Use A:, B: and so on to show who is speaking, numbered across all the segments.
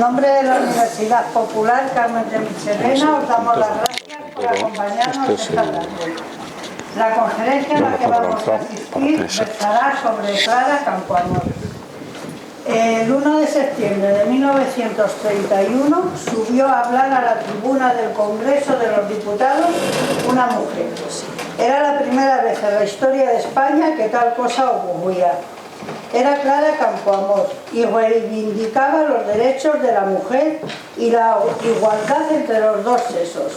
A: nombre de la Universidad Popular Carmen de Michelena, os damos las gracias por acompañarnos esta tarde. La conferencia a la que vamos a asistir versará sobre Clara Campoamor. El 1 de septiembre de 1931 subió a hablar a la tribuna del Congreso de los Diputados una mujer. Era la primera vez en la historia de España que tal cosa ocurría. Era Clara Campoamor y reivindicaba los derechos de la mujer y la igualdad entre los dos sexos.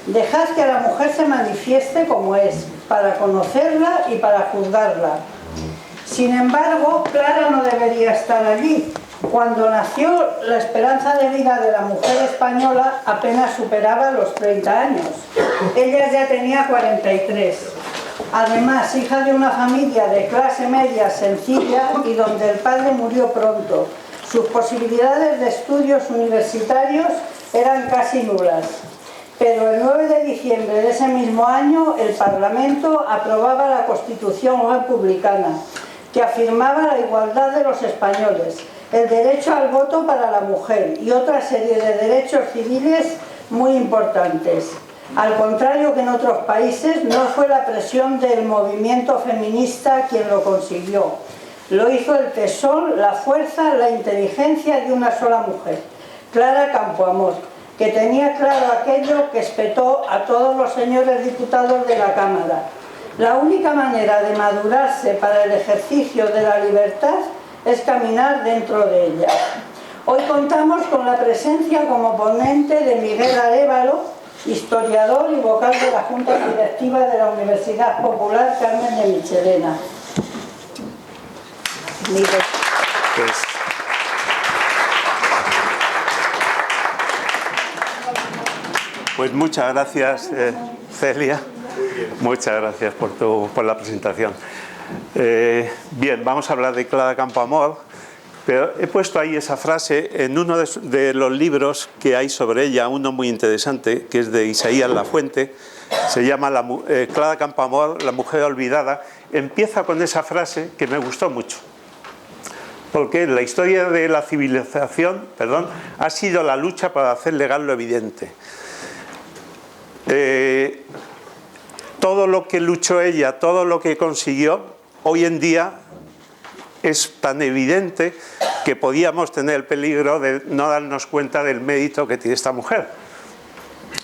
A: Dejad que la mujer se manifieste como es, para conocerla y para juzgarla. Sin embargo, Clara no debería estar allí. Cuando nació, la esperanza de vida de la mujer española apenas superaba los 30 años. Ella ya tenía 43. Además, hija de una familia de clase media sencilla y donde el padre murió pronto. Sus posibilidades de estudios universitarios eran casi nulas. Pero el 9 de diciembre de ese mismo año, el Parlamento aprobaba la Constitución republicana, que afirmaba la igualdad de los españoles, el derecho al voto para la mujer y otra serie de derechos civiles muy importantes. Al contrario que en otros países, no fue la presión del movimiento feminista quien lo consiguió. Lo hizo el tesón, la fuerza, la inteligencia de una sola mujer, Clara Campoamor, que tenía claro aquello que espetó a todos los señores diputados de la Cámara. La única manera de madurarse para el ejercicio de la libertad es caminar dentro de ella. Hoy contamos con la presencia como ponente de Miguel Arévalo, historiador y vocal de la Junta Directiva de la Universidad Popular Carmen de Michelena.
B: Pues muchas gracias, Celia. Muchas gracias por la presentación. Bien, vamos a hablar de Clara Campoamor, pero he puesto ahí esa frase en uno de los libros que hay sobre ella, uno muy interesante, que es de Isaías Lafuente, se llama Clara Campoamor, la mujer olvidada. Empieza con esa frase que me gustó mucho, porque la historia de la civilización, ha sido la lucha para hacer legal lo evidente. Todo lo que luchó ella, todo lo que consiguió, hoy en día es tan evidente que podíamos tener el peligro de no darnos cuenta del mérito que tiene esta mujer.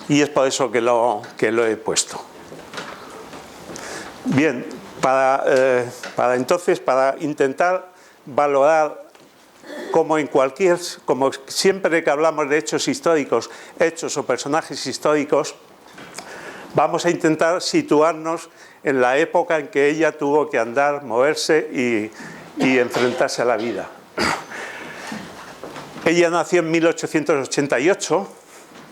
B: Y es por eso que lo he puesto. Bien, para intentar valorar como siempre que hablamos de hechos históricos, hechos o personajes históricos, vamos a intentar situarnos en la época en que ella tuvo que andar, moverse y enfrentarse a la vida. Ella nació en 1888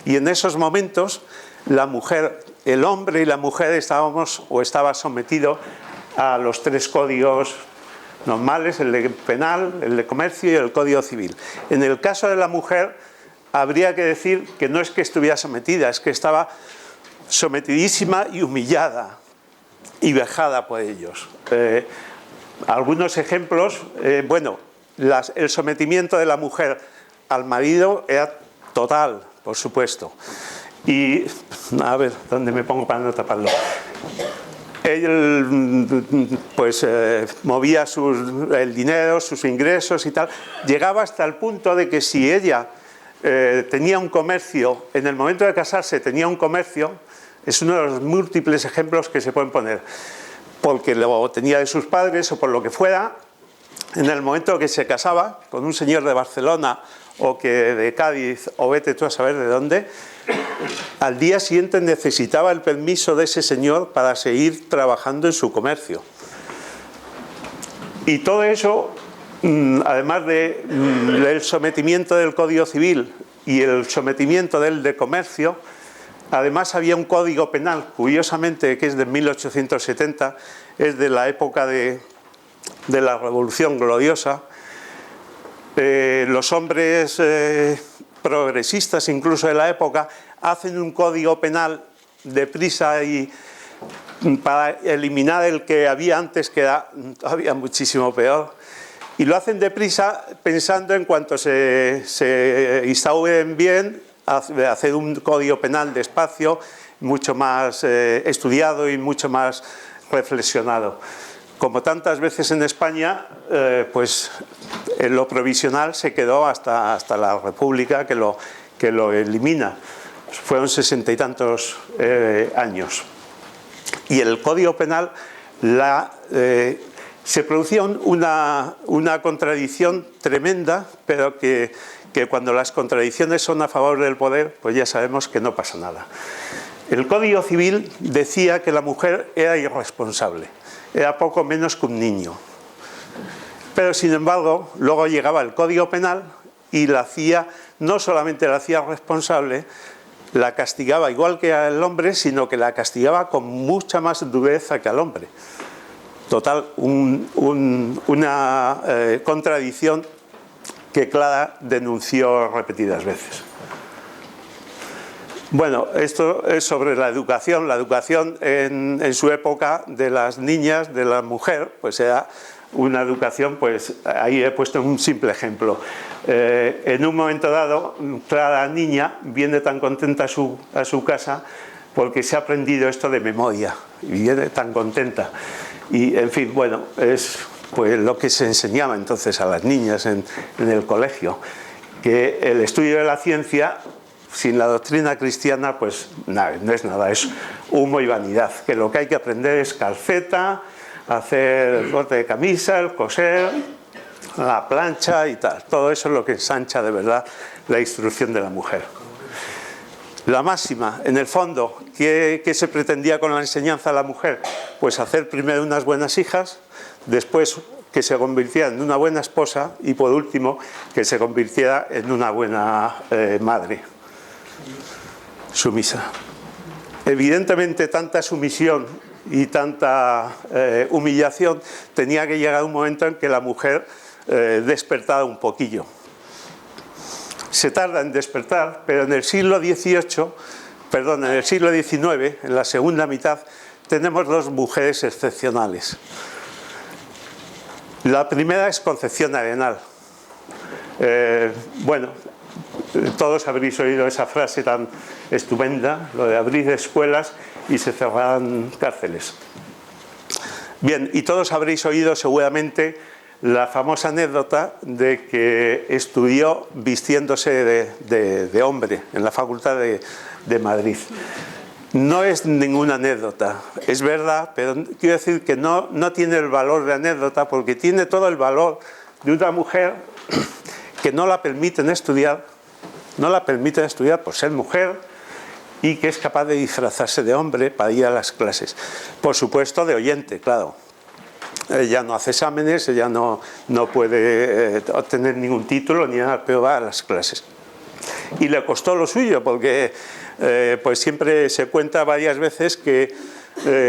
B: y en esos momentos la mujer, el hombre y la mujer estaba sometido a los tres códigos normales, el de penal, el de comercio y el código civil. En el caso de la mujer habría que decir que no es que estuviera sometida, es que estaba sometidísima y humillada y vejada por ellos. Algunos ejemplos, el sometimiento de la mujer al marido era total, por supuesto. Y, a ver, ¿dónde me pongo para no taparlo? Él, movía el dinero, sus ingresos y tal. Llegaba hasta el punto de que si ella tenía un comercio, en el momento de casarse tenía un comercio, es uno de los múltiples ejemplos que se pueden poner, porque lo tenía de sus padres o por lo que fuera. En el momento que se casaba con un señor de Barcelona o que de Cádiz o vete tú a saber de dónde, al día siguiente necesitaba el permiso de ese señor para seguir trabajando en su comercio. Y todo eso, además del sometimiento del Código Civil y el sometimiento del de comercio, además había un código penal, curiosamente, que es de 1870, es de la época de la Revolución Gloriosa. Los hombres progresistas, incluso de la época, hacen un código penal deprisa y para eliminar el que había antes, que era todavía muchísimo peor. Y lo hacen deprisa pensando en cuanto se instauren bien, hacer un código penal despacio, mucho más estudiado y mucho más reflexionado. Como tantas veces en España, pues en lo provisional se quedó hasta la República que lo elimina. Fueron 60 y tantos años. Y el Código Penal se producía una contradicción tremenda, pero que cuando las contradicciones son a favor del poder, pues ya sabemos que no pasa nada. El Código Civil decía que la mujer era irresponsable, era poco menos que un niño. Pero sin embargo, luego llegaba el Código Penal y no solamente la hacía responsable, la castigaba igual que al hombre, sino que la castigaba con mucha más dureza que al hombre. Total, una contradicción que Clara denunció repetidas veces. Bueno, esto es sobre la educación. La educación en su época de las niñas, de la mujer, pues era una educación, pues ahí he puesto un simple ejemplo. En un momento dado, Clara, niña, viene tan contenta a su casa porque se ha aprendido esto de memoria y viene tan contenta. Y, en fin, bueno, es pues lo que se enseñaba entonces a las niñas en el colegio, que el estudio de la ciencia sin la doctrina cristiana, pues nada, no es nada, es humo y vanidad, que lo que hay que aprender es calceta, hacer el corte de camisa, el coser, la plancha y tal. Todo eso es lo que ensancha de verdad la instrucción de la mujer. La máxima, en el fondo, ¿qué se pretendía con la enseñanza a la mujer? Pues hacer primero unas buenas hijas, después que se convirtiera en una buena esposa y por último que se convirtiera en una buena madre. Sumisa. Evidentemente tanta sumisión y tanta humillación tenía que llegar un momento en que la mujer despertara un poquillo. Se tarda en despertar, pero en el siglo XIX, en la segunda mitad, tenemos dos mujeres excepcionales. La primera es Concepción Arenal. Bueno, todos habréis oído esa frase tan estupenda, lo de abrir escuelas y se cerrarán cárceles. Bien, y todos habréis oído seguramente la famosa anécdota de que estudió vistiéndose de hombre en la Facultad de Madrid. No es ninguna anécdota, es verdad, pero quiero decir que no tiene el valor de anécdota porque tiene todo el valor de una mujer que no la permiten estudiar por ser mujer y que es capaz de disfrazarse de hombre para ir a las clases. Por supuesto, de oyente, claro. Ella no hace exámenes, ella no puede obtener ningún título ni nada, pero va a las clases. Y le costó lo suyo, porque pues siempre se cuenta varias veces que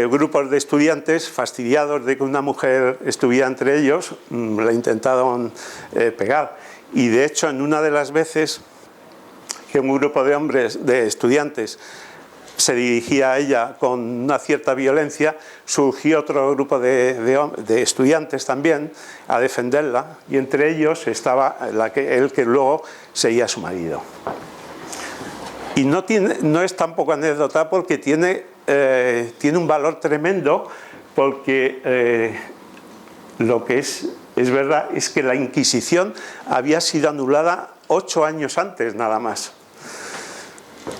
B: grupos de estudiantes, fastidiados de que una mujer estuviera entre ellos, la intentaron pegar. Y de hecho, en una de las veces que un grupo de estudiantes se dirigía a ella con una cierta violencia, surgió otro grupo de estudiantes también a defenderla, y entre ellos estaba el que luego sería su marido. Y no es tampoco anécdota porque tiene un valor tremendo, porque lo que es verdad es que la Inquisición había sido anulada 8 años antes nada más.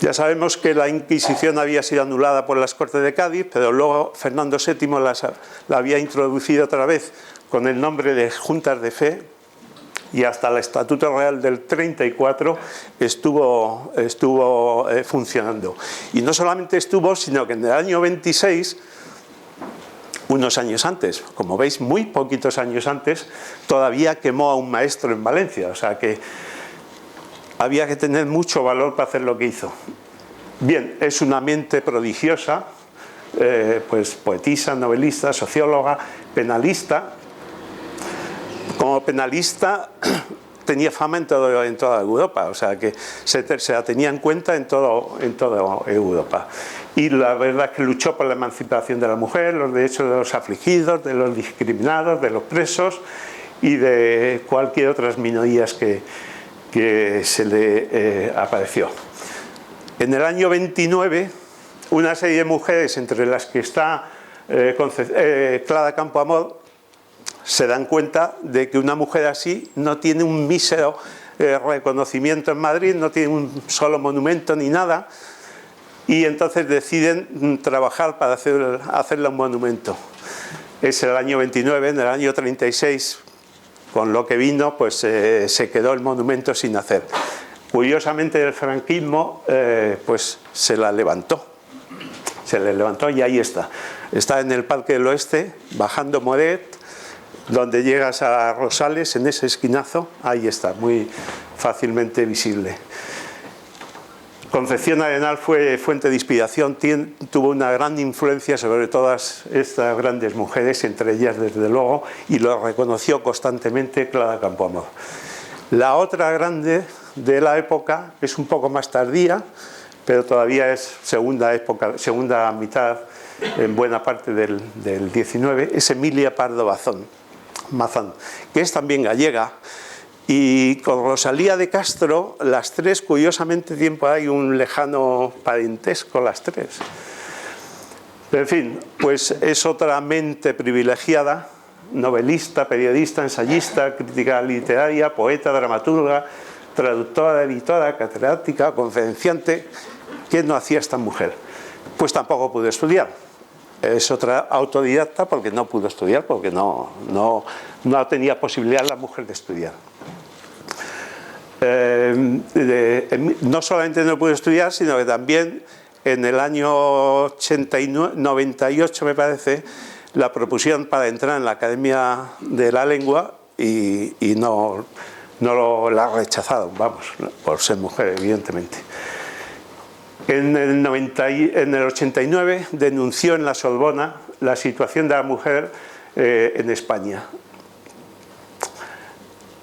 B: Ya sabemos que la Inquisición había sido anulada por las Cortes de Cádiz, pero luego Fernando VII la había introducido otra vez con el nombre de Juntas de Fe, y hasta el Estatuto Real del 34 estuvo funcionando. Y no solamente estuvo, sino que en el año 26, unos años antes, como veis, muy poquitos años antes, todavía quemó a un maestro en Valencia, o sea que había que tener mucho valor para hacer lo que hizo. Bien, es una mente prodigiosa, pues poetisa, novelista, socióloga, penalista. Como penalista tenía fama en toda Europa, o sea que se la tenía en cuenta en toda Europa. Y la verdad es que luchó por la emancipación de la mujer, los derechos de los afligidos, de los discriminados, de los presos, y de cualquier otras minorías que se le apareció. En el año 29, una serie de mujeres, entre las que está Clara Campoamor, se dan cuenta de que una mujer así no tiene un mísero reconocimiento en Madrid, no tiene un solo monumento ni nada, y entonces deciden trabajar para hacerle un monumento. Es el año 29, en el año 36, con lo que vino, pues se quedó el monumento sin hacer. Curiosamente, el franquismo pues se la levantó. Se le levantó y ahí está. Está en el Parque del Oeste, bajando Moret, donde llegas a Rosales, en ese esquinazo, ahí está, muy fácilmente visible. Concepción Arenal fue fuente de inspiración, tuvo una gran influencia sobre todas estas grandes mujeres, entre ellas desde luego, y lo reconoció constantemente Clara Campoamor. La otra grande de la época es un poco más tardía, pero todavía es segunda mitad, en buena parte del 19, es Emilia Pardo Bazán, que es también gallega. Y con Rosalía de Castro, las tres, curiosamente, hay un lejano parentesco, las tres. Pero, en fin, pues es otra mente privilegiada, novelista, periodista, ensayista, crítica literaria, poeta, dramaturga, traductora, editora, catedrática, conferenciante. ¿Qué no hacía esta mujer? Pues tampoco pudo estudiar. Es otra autodidacta porque no pudo estudiar, porque no tenía posibilidad la mujer de estudiar. No solamente no pudo estudiar, sino que también en el año 98, me parece, la propusieron para entrar en la Academia de la Lengua y no la rechazaron, vamos, por ser mujer, evidentemente. En el 89 denunció en la Sorbona la situación de la mujer en España.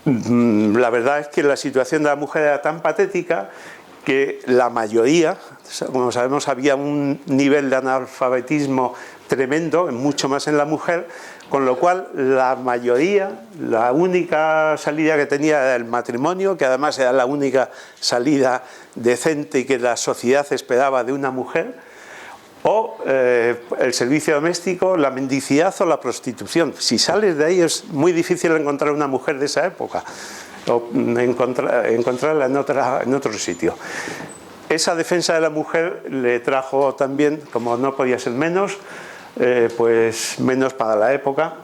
B: La verdad es que la situación de la mujer era tan patética que la mayoría, como sabemos, había un nivel de analfabetismo tremendo, mucho más en la mujer, con lo cual la mayoría, la única salida que tenía era el matrimonio, que además era la única salida decente y que la sociedad esperaba de una mujer, o el servicio doméstico, la mendicidad o la prostitución. Si sales de ahí es muy difícil encontrar una mujer de esa época, o encontrarla en otro sitio. Esa defensa de la mujer le trajo también, como no podía ser menos, pues menos para la época,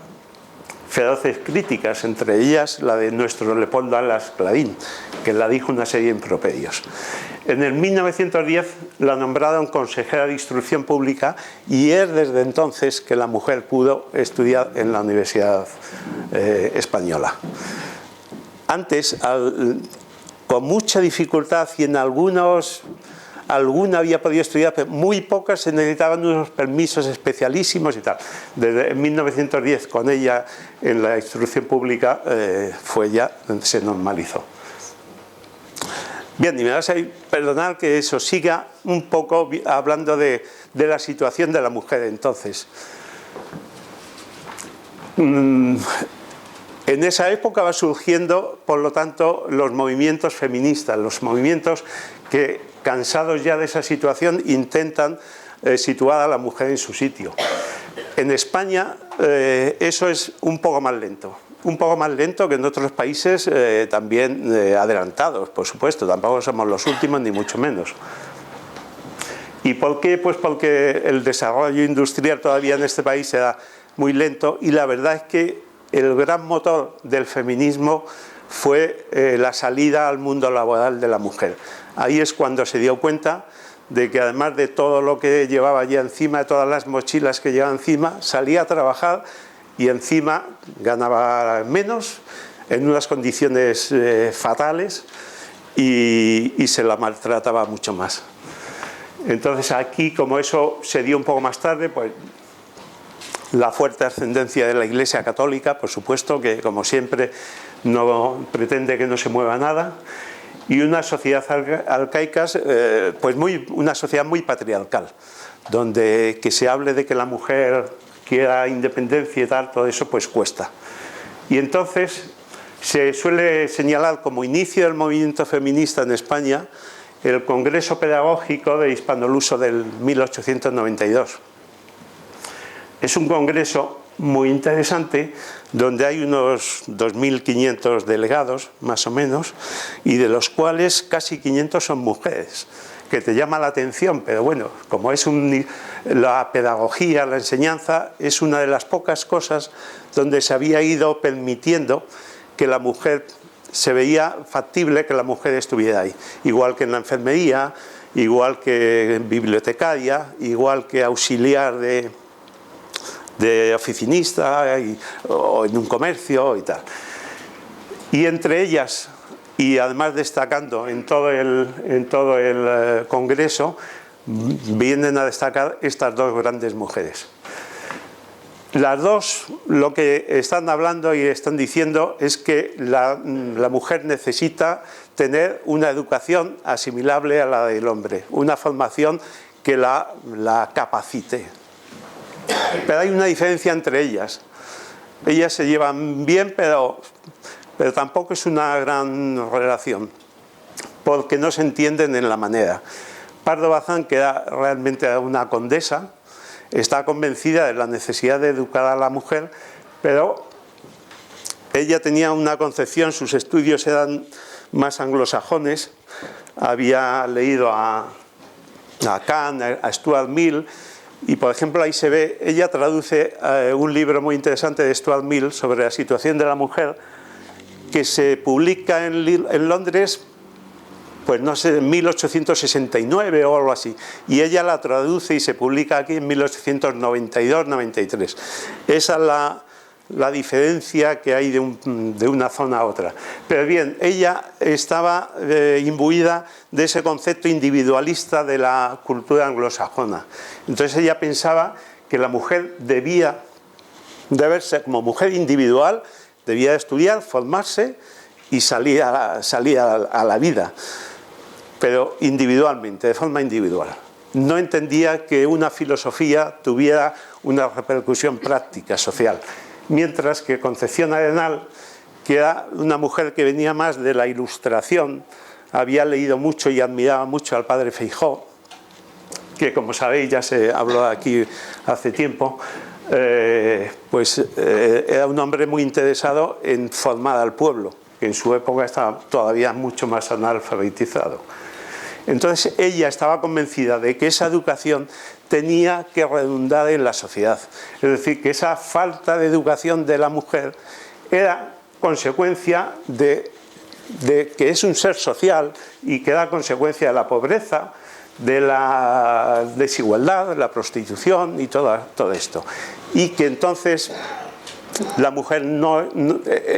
B: feroces críticas, entre ellas la de nuestro Leopoldo Alas Clarín, que la dijo una serie de improperios. En el 1910 la nombraron consejera de Instrucción Pública y es desde entonces que la mujer pudo estudiar en la Universidad Española. Antes, con mucha dificultad y en alguna había podido estudiar, pero muy pocas se necesitaban unos permisos especialísimos y tal. Desde 1910, con ella en la instrucción pública, fue ya donde se normalizó. Bien, y me vas a perdonar que eso siga un poco hablando de la situación de la mujer entonces. En esa época va surgiendo, por lo tanto, los movimientos feministas, los movimientos que, cansados ya de esa situación, intentan situar a la mujer en su sitio. En España eso es un poco más lento que en otros países también adelantados, por supuesto, tampoco somos los últimos ni mucho menos. ¿Y por qué? Pues porque el desarrollo industrial todavía en este país era muy lento y la verdad es que el gran motor del feminismo fue la salida al mundo laboral de la mujer. Ahí es cuando se dio cuenta de que además de todo lo que llevaba ya encima, de todas las mochilas que llevaba encima, salía a trabajar y encima ganaba menos, en unas condiciones fatales y se la maltrataba mucho más. Entonces aquí, como eso se dio un poco más tarde, pues la fuerte ascendencia de la Iglesia Católica, por supuesto, que como siempre no pretende que no se mueva nada, y una sociedad arcaica, pues una sociedad muy patriarcal, donde que se hable de que la mujer quiera independencia y tal, todo eso pues cuesta. Y entonces se suele señalar como inicio del movimiento feminista en España el Congreso Pedagógico de Hispanoluso del 1892. Es un congreso muy interesante donde hay unos 2.500 delegados, más o menos, y de los cuales casi 500 son mujeres, que te llama la atención, pero bueno, como es la pedagogía, la enseñanza, es una de las pocas cosas donde se había ido permitiendo que la mujer, se veía factible que la mujer estuviera ahí, igual que en la enfermería, igual que bibliotecaria, igual que auxiliar de oficinista o en un comercio y tal. Y entre ellas, y además destacando en todo el congreso, vienen a destacar estas dos grandes mujeres. Las dos lo que están hablando y están diciendo es que la mujer necesita tener una educación asimilable a la del hombre, una formación que la capacite. Pero hay una diferencia entre ellas. Ellas se llevan bien, pero tampoco es una gran relación, porque no se entienden en la manera. Pardo Bazán, que era realmente una condesa, está convencida de la necesidad de educar a la mujer, pero ella tenía una concepción, sus estudios eran más anglosajones, había leído a Kant, a Stuart Mill, y por ejemplo ahí se ve, ella traduce un libro muy interesante de Stuart Mill sobre la situación de la mujer, que se publica en Londres, pues no sé, en 1869 o algo así, y ella la traduce y se publica aquí en 1892-93. Esa es la diferencia que hay de una zona a otra. Pero bien, ella estaba imbuida de ese concepto individualista de la cultura anglosajona. Entonces ella pensaba que la mujer debía de verse como mujer individual, debía estudiar, formarse y salir a la vida, pero individualmente, de forma individual. No entendía que una filosofía tuviera una repercusión práctica, social. Mientras que Concepción Arenal, que era una mujer que venía más de la Ilustración, había leído mucho y admiraba mucho al padre Feijóo, que como sabéis ya se habló aquí hace tiempo, era un hombre muy interesado en formar al pueblo, que en su época estaba todavía mucho más analfabetizado. Entonces ella estaba convencida de que esa educación tenía que redundar en la sociedad. Es decir, que esa falta de educación de la mujer era consecuencia de que es un ser social y que era consecuencia de la pobreza, de la desigualdad, de la prostitución y todo esto. Y que entonces la mujer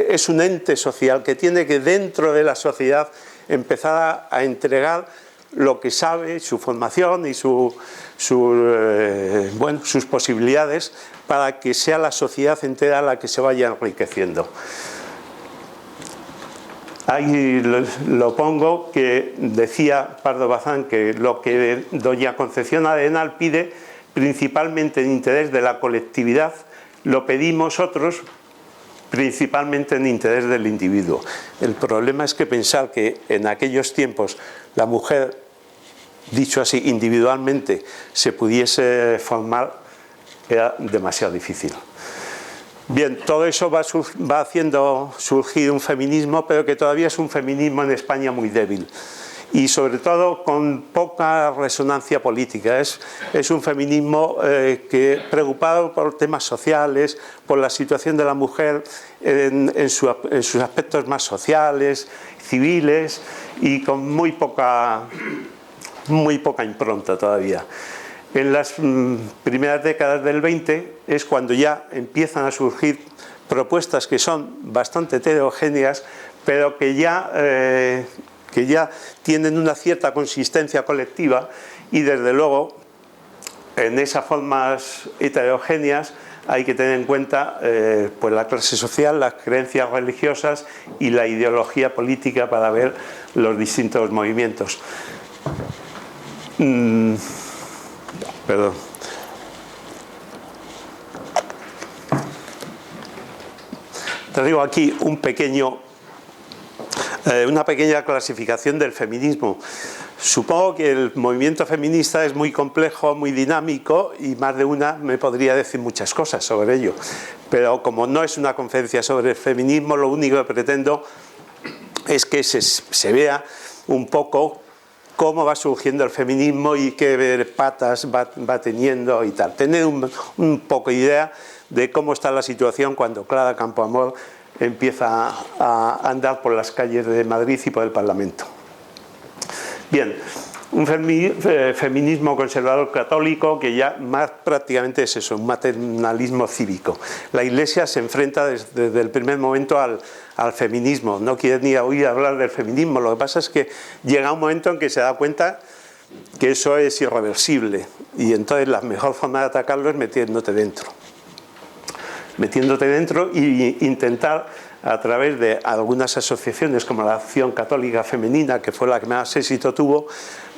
B: es un ente social que tiene que dentro de la sociedad empezar a entregar lo que sabe, su formación y sus posibilidades para que sea la sociedad entera la que se vaya enriqueciendo. Ahí lo pongo, que decía Pardo Bazán que lo que doña Concepción Arenal pide principalmente en interés de la colectividad, lo pedimos otros principalmente en interés del individuo. El problema es que pensar que en aquellos tiempos la mujer, dicho así, individualmente se pudiese formar era demasiado difícil. Bien, todo eso va haciendo surgir un feminismo, pero que todavía es un feminismo en España muy débil y sobre todo con poca resonancia política. Es un feminismo preocupado por temas sociales, por la situación de la mujer en sus aspectos más sociales, civiles, y con muy poca impronta todavía. En las primeras décadas del 20 es cuando ya empiezan a surgir propuestas que son bastante heterogéneas, pero que ya tienen una cierta consistencia colectiva, y desde luego en esas formas heterogéneas hay que tener en cuenta pues la clase social, las creencias religiosas y la ideología política para ver los distintos movimientos. Perdón. traigo aquí una pequeña clasificación del feminismo. Supongo que el movimiento feminista es muy complejo, muy dinámico, y más de una me podría decir muchas cosas sobre ello. Pero como no es una conferencia sobre el feminismo, lo único que pretendo es que se vea un poco cómo va surgiendo el feminismo y qué patas va teniendo y tal. Tener un poco de idea de cómo está la situación cuando Clara Campoamor empieza a andar por las calles de Madrid y por el Parlamento. Bien, un feminismo conservador católico que ya más prácticamente es eso, un maternalismo cívico. La Iglesia se enfrenta desde el primer momento al feminismo, no quiere ni oír hablar del feminismo. Lo que pasa es que llega un momento en que se da cuenta que eso es irreversible, y entonces la mejor forma de atacarlo es metiéndote dentro e intentar, a través de algunas asociaciones como la Acción Católica Femenina, que fue la que más éxito tuvo,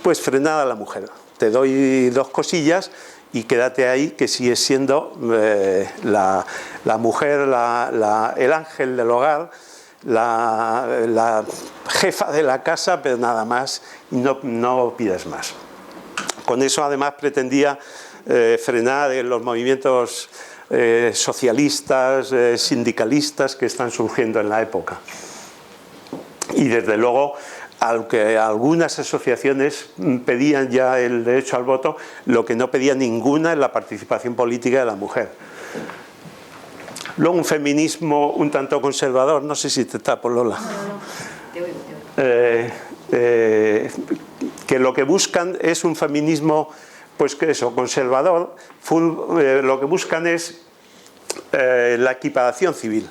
B: pues frenar a la mujer. Te doy 2 cosillas y quédate ahí, que sigue siendo la mujer, el ángel del hogar, la jefa de la casa, pero nada más, y no pides más. Con eso además pretendía frenar los movimientos socialistas, sindicalistas que están surgiendo en la época. Y desde luego, aunque algunas asociaciones pedían ya el derecho al voto, lo que no pedía ninguna es la participación política de la mujer. Luego un feminismo un tanto conservador, no sé si te tapo, Lola. Que lo que buscan es un feminismo, pues que eso, conservador. Lo que buscan es la equiparación civil,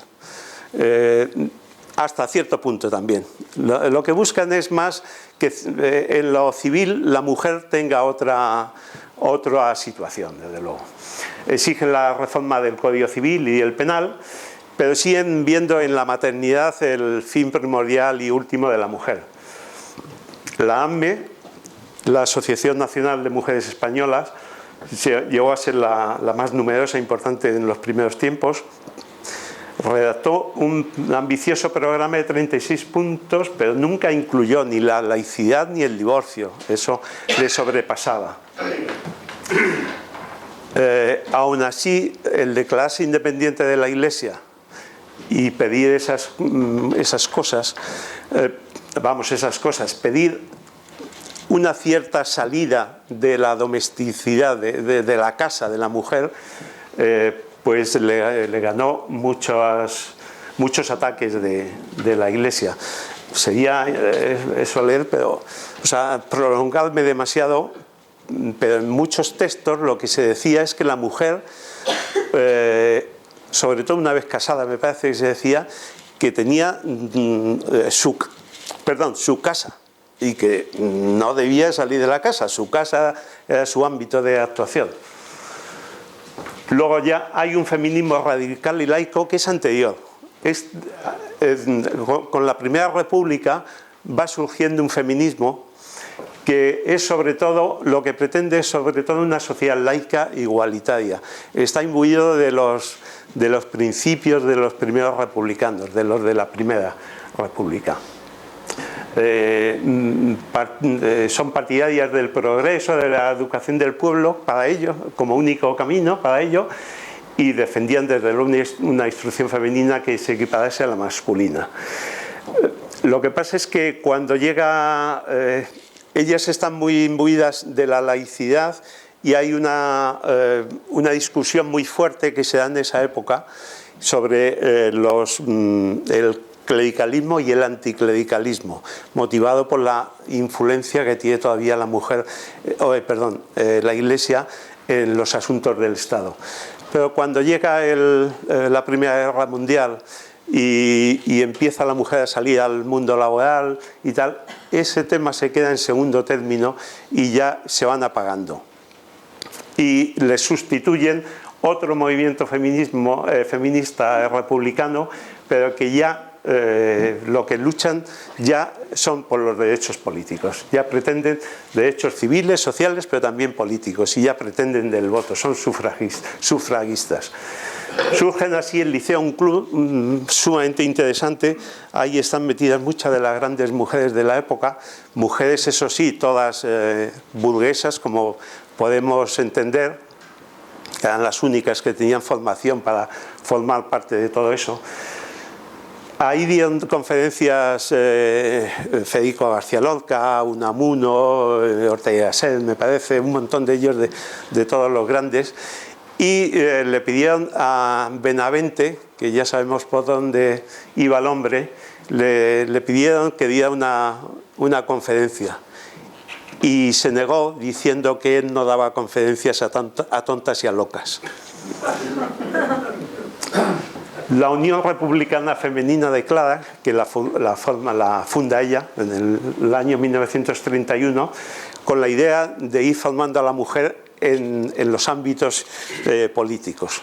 B: hasta cierto punto también. Lo que buscan es más que en lo civil la mujer tenga otra situación, desde luego. Exigen la reforma del Código Civil y el penal, pero siguen viendo en la maternidad el fin primordial y último de la mujer. La AME, la Asociación Nacional de Mujeres Españolas, llegó a ser la más numerosa e importante en los primeros tiempos. Redactó un ambicioso programa de 36 puntos, pero nunca incluyó ni la laicidad ni el divorcio. Eso le sobrepasaba. Aún así, el declararse independiente de la Iglesia y pedir esas cosas, pedir una cierta salida de la domesticidad, de la casa, de la mujer, pues le ganó muchos ataques de la Iglesia. Sería eso leer, pero, o sea, prolongarme demasiado, pero en muchos textos lo que se decía es que la mujer, sobre todo una vez casada, me parece que se decía, que tenía su casa, y que no debía salir de la casa. Su casa era su ámbito de actuación. Luego ya hay un feminismo radical y laico que es anterior. Con la Primera República va surgiendo un feminismo que es sobre todo, lo que pretende es sobre todo una sociedad laica igualitaria. Está imbuido de los principios de los primeros republicanos, de los de la Primera República. Son partidarias del progreso, de la educación del pueblo para ello, como único camino para ello, y defendían desde luego una instrucción femenina que se equiparase a la masculina. Lo que pasa es que cuando llega, ellas están muy imbuidas de la laicidad, y hay una discusión muy fuerte que se da en esa época sobre el clericalismo y el anticlericalismo, motivado por la influencia que tiene todavía la mujer, la Iglesia en los asuntos del Estado. Pero cuando llega la Primera Guerra Mundial y empieza la mujer a salir al mundo laboral y tal, ese tema se queda en segundo término y ya se van apagando. Y le sustituyen otro movimiento feminista republicano, pero que ya lo que luchan ya son por los derechos políticos. Ya pretenden derechos civiles, sociales, pero también políticos. Y ya pretenden del voto, son sufragistas. Surgen así el Liceo, un club sumamente interesante. Ahí están metidas muchas de las grandes mujeres de la época. Mujeres, eso sí, todas burguesas, como podemos entender, que eran las únicas que tenían formación para formar parte de todo eso. Ahí dieron conferencias Federico García Lorca, Unamuno, Ortega y Gasset, me parece, un montón de ellos, de todos los grandes. Y le pidieron a Benavente, que ya sabemos por dónde iba el hombre, le pidieron que diera una conferencia. Y se negó diciendo que él no daba conferencias a tontas y a locas. La Unión Republicana Femenina de Clara, que la funda ella en el año 1931, con la idea de ir formando a la mujer en los ámbitos políticos.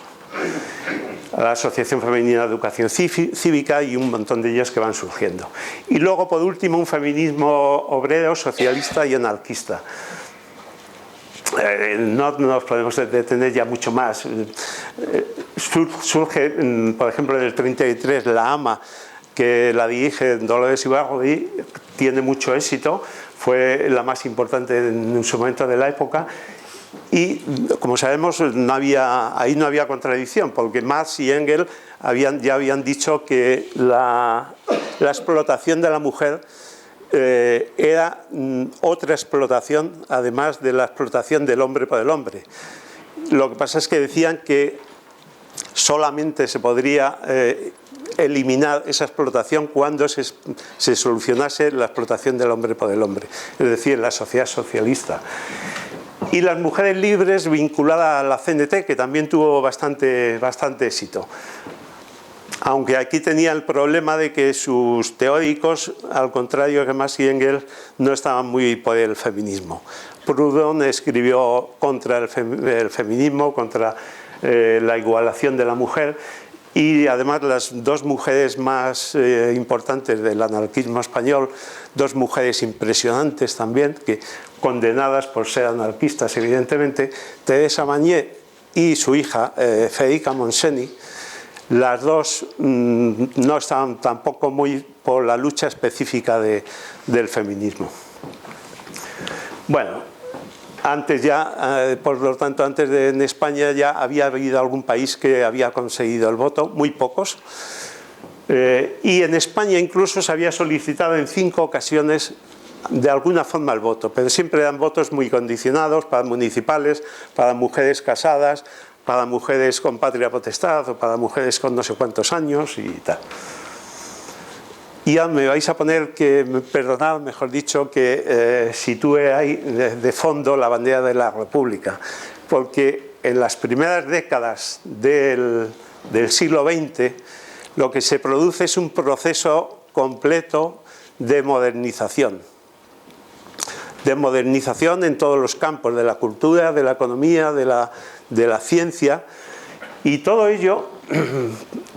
B: La Asociación Femenina de Educación Cívica y un montón de ellas que van surgiendo. Y luego, por último, un feminismo obrero, socialista y anarquista. No nos podemos detener ya mucho más. Surge, por ejemplo, en el 33, la AMA, que la dirige Dolores Ibargüi, tiene mucho éxito, fue la más importante en su momento de la época. Y, como sabemos, ahí no había contradicción, porque Marx y Engels ya habían dicho que la explotación de la mujer era otra explotación, además de la explotación del hombre por el hombre. Lo que pasa es que decían que solamente se podría eliminar esa explotación cuando se solucionase la explotación del hombre por el hombre, es decir, la sociedad socialista. Y las mujeres libres, vinculadas a la CNT, que también tuvo bastante éxito. Aunque aquí tenía el problema de que sus teóricos, al contrario que Marx y Engels, no estaban muy por el feminismo. Proudhon escribió contra el feminismo, contra la igualación de la mujer, y además las dos mujeres más importantes del anarquismo español, dos mujeres impresionantes también, que condenadas por ser anarquistas evidentemente, Teresa Magnier y su hija Federica Montseny, las dos no estaban tampoco muy por la lucha específica del feminismo. Bueno, antes ya, por lo tanto, en España ya había habido algún país que había conseguido el voto, muy pocos, y en España incluso se había solicitado en 5 ocasiones de alguna forma el voto, pero siempre eran votos muy condicionados para municipales, para mujeres casadas, para mujeres con patria potestad o para mujeres con no sé cuántos años y tal. Y ya me vais a poner que, perdonad, mejor dicho, que sitúe ahí de fondo la bandera de la República, porque en las primeras décadas del siglo XX lo que se produce es un proceso completo de modernización en todos los campos, de la cultura, de la economía, de la ciencia, y todo ello,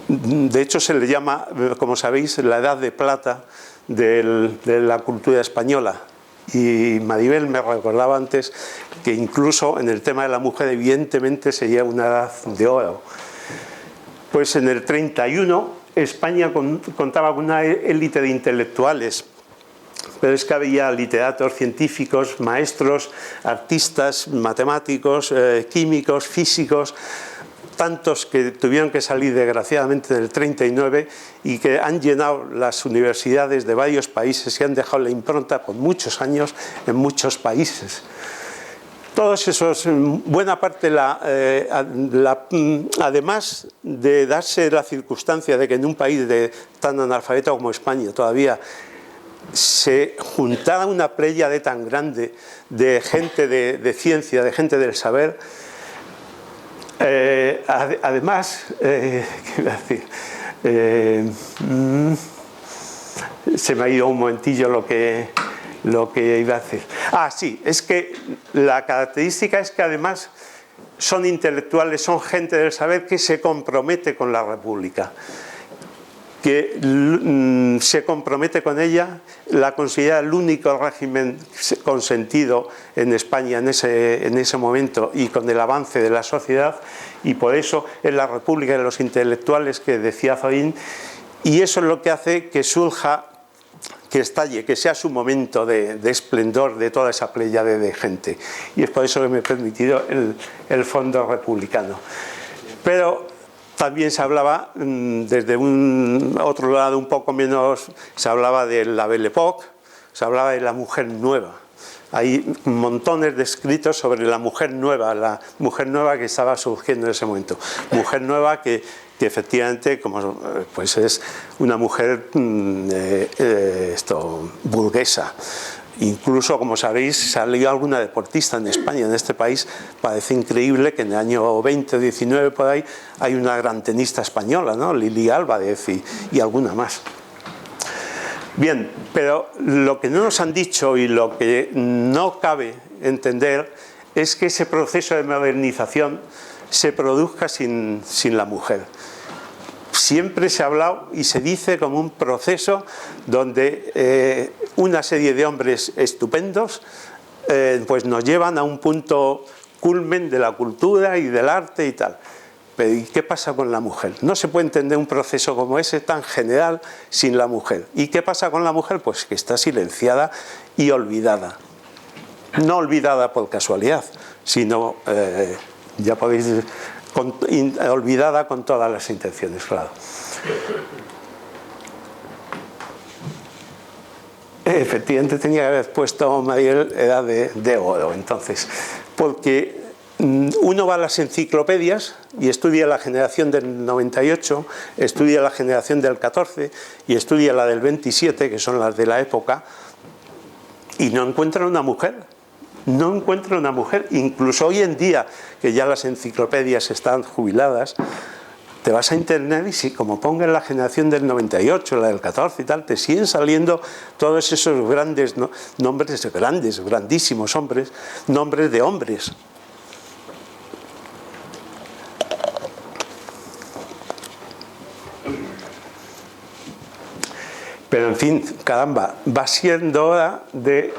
B: de hecho se le llama, como sabéis, la edad de plata de la cultura española. Y Maribel me recordaba antes que incluso en el tema de la mujer evidentemente sería una edad de oro. Pues en el 31 España contaba con una élite de intelectuales, pero es que había literatos, científicos, maestros, artistas, matemáticos, químicos, físicos, tantos que tuvieron que salir desgraciadamente en el 39 y que han llenado las universidades de varios países y han dejado la impronta por muchos años en muchos países. Todos esos, buena parte, además de darse la circunstancia de que en un país tan analfabeto como España todavía se juntara una pléyade tan grande de gente de ciencia, de gente del saber, además, ¿qué iba a decir? Se me ha ido un momentillo lo que iba a decir. Ah, sí, es que la característica es que además son intelectuales, son gente del saber que se compromete con la República. que se compromete con ella, la considera el único régimen consentido en España en ese momento y con el avance de la sociedad, y por eso es la República de los Intelectuales que decía Zoín, y eso es lo que hace que surja, que estalle, que sea su momento de esplendor de toda esa pléyade de gente. Y es por eso que me he permitido el fondo republicano. Pero también se hablaba, desde un otro lado un poco menos, se hablaba de la Belle Époque, se hablaba de la mujer nueva. Hay montones de escritos sobre la mujer nueva que estaba surgiendo en ese momento. Mujer nueva que efectivamente pues es una mujer burguesa. Incluso, como sabéis, salió alguna deportista en España, en este país. Parece increíble que en el año 20 o 19 por ahí hay una gran tenista española, ¿no? Lili Álvarez y alguna más. Bien, pero lo que no nos han dicho y lo que no cabe entender es que ese proceso de modernización se produzca sin la mujer. Siempre se ha hablado y se dice como un proceso donde una serie de hombres estupendos pues nos llevan a un punto culmen de la cultura y del arte y tal. Pero ¿y qué pasa con la mujer? No se puede entender un proceso como ese tan general sin la mujer. ¿Y qué pasa con la mujer? Pues que está silenciada y olvidada. No olvidada por casualidad, sino, ya podéis, olvidada con todas las intenciones, claro. Efectivamente tenía que haber puesto Mariel edad de oro, entonces, porque uno va a las enciclopedias y estudia la generación del 98, estudia la generación del 14 y estudia la del 27, que son las de la época, y no encuentra una mujer. No encuentra una mujer. Incluso hoy en día, que ya las enciclopedias están jubiladas, te vas a internet y si como pongas la generación del 98, la del 14 y tal, te siguen saliendo todos esos grandes nombres, grandísimos hombres, nombres de hombres. Pero en fin, caramba, va siendo hora de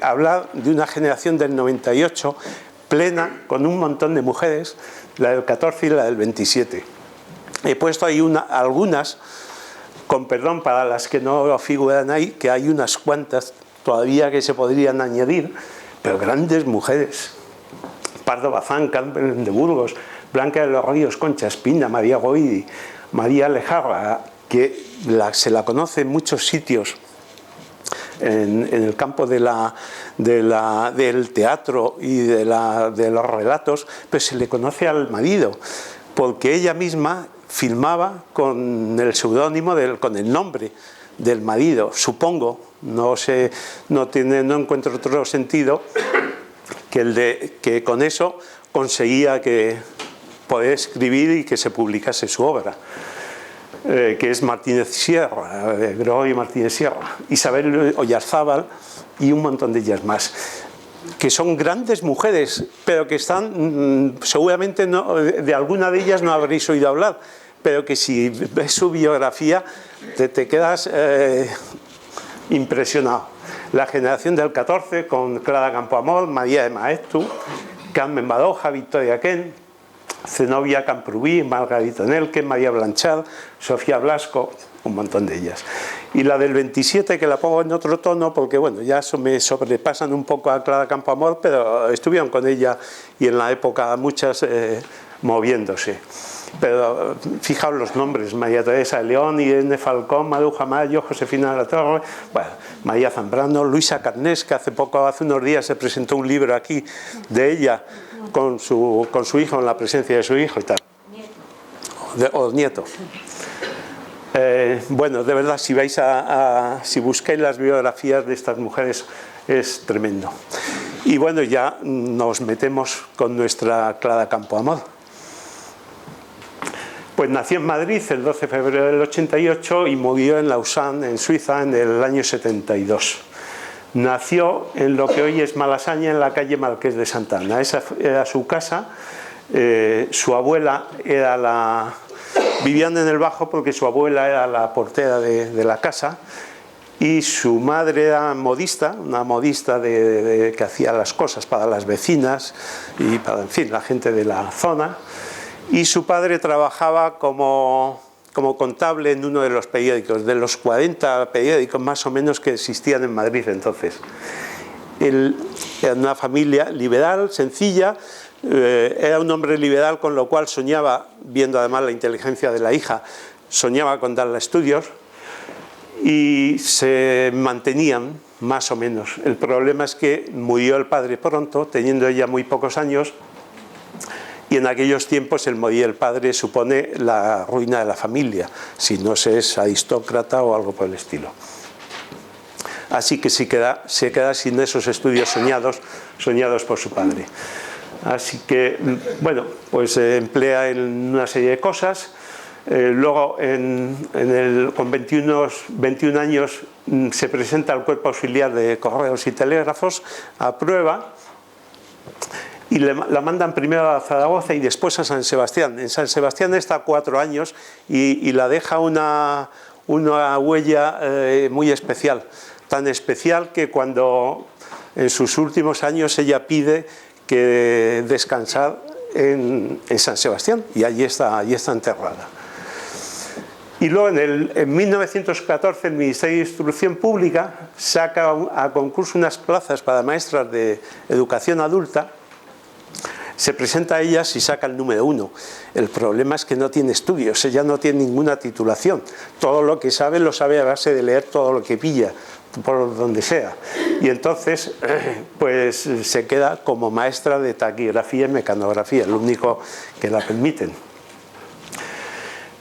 B: hablar de una generación del 98 plena, con un montón de mujeres, la del 14 y la del 27. He puesto ahí algunas, con perdón para las que no figuran ahí, que hay unas cuantas todavía que se podrían añadir, pero grandes mujeres. Pardo Bazán, Carmen de Burgos, Blanca de los Ríos, Concha Espina, María Goidi, María Lejarra, que se la conoce en muchos sitios en el campo del teatro y de los relatos, pero se le conoce al marido, porque ella misma filmaba con el seudónimo, con el nombre del marido, supongo, no encuentro otro sentido que el de que con eso conseguía poder escribir y que se publicase su obra. Que es Martínez Sierra, Gregorio Martínez Sierra, Isabel Oyarzábal y un montón de ellas más, que son grandes mujeres, pero que están, seguramente de alguna de ellas no habréis oído hablar, pero que si ves su biografía te quedas impresionado. La generación del 14 con Clara Campoamor, María de Maeztu, Carmen Badoja, Victoria Kent, Zenobia Camprubí, Margarita Nelke, María Blanchard, Sofía Blasco, un montón de ellas. Y la del 27, que la pongo en otro tono, porque bueno, ya me sobrepasan un poco a Clara Campoamor, pero estuvieron con ella y en la época muchas moviéndose. Pero fijaos los nombres: María Teresa de León, Irene Falcón, Maruja Mayo, Josefina de la Torre, bueno, María Zambrano, Luisa Carnés, que hace unos días se presentó un libro aquí de ella con su hijo, en la presencia de su hijo y tal, o nieto. Bueno, de verdad, si buscáis las biografías de estas mujeres, es tremendo. Y bueno, ya nos metemos con nuestra Clara Campoamor. Pues nació en Madrid el 12 de febrero del 88 y murió en Lausanne, en Suiza, en el año 72. Nació en lo que hoy es Malasaña, en la calle Marqués de Santa Ana. Esa era su casa. Su abuela era vivían en el bajo porque su abuela era la portera de la casa y su madre era modista, una modista que hacía las cosas para las vecinas y para, en fin, la gente de la zona, y su padre trabajaba como contable en uno de los periódicos, de los 40 periódicos más o menos que existían en Madrid entonces. Era una familia liberal, sencilla, era un hombre liberal, con lo cual soñaba, viendo además la inteligencia de la hija, soñaba con darle estudios y se mantenían más o menos. El problema es que murió el padre pronto, teniendo ella muy pocos años, y en aquellos tiempos el morir el padre supone la ruina de la familia, si no se es aristócrata o algo por el estilo. Así que se queda sin esos estudios soñados por su padre. Así que, bueno, pues se emplea en una serie de cosas. Luego, con 21 años, se presenta al Cuerpo Auxiliar de Correos y Telégrafos, aprueba, y la mandan primero a Zaragoza y después a San Sebastián. En San Sebastián está 4 años y la deja una huella muy especial. Tan especial que cuando en sus últimos años ella pide que descansar en San Sebastián, y allí está enterrada. Y luego en 1914 el Ministerio de Instrucción Pública saca a concurso unas plazas para maestras de educación adulta. Se presenta a ellas y saca el número 1. El problema es que no tiene estudios, ella no tiene ninguna titulación. Todo lo que sabe lo sabe a base de leer todo lo que pilla, por donde sea. Y entonces, pues se queda como maestra de taquigrafía y mecanografía, lo único que la permiten.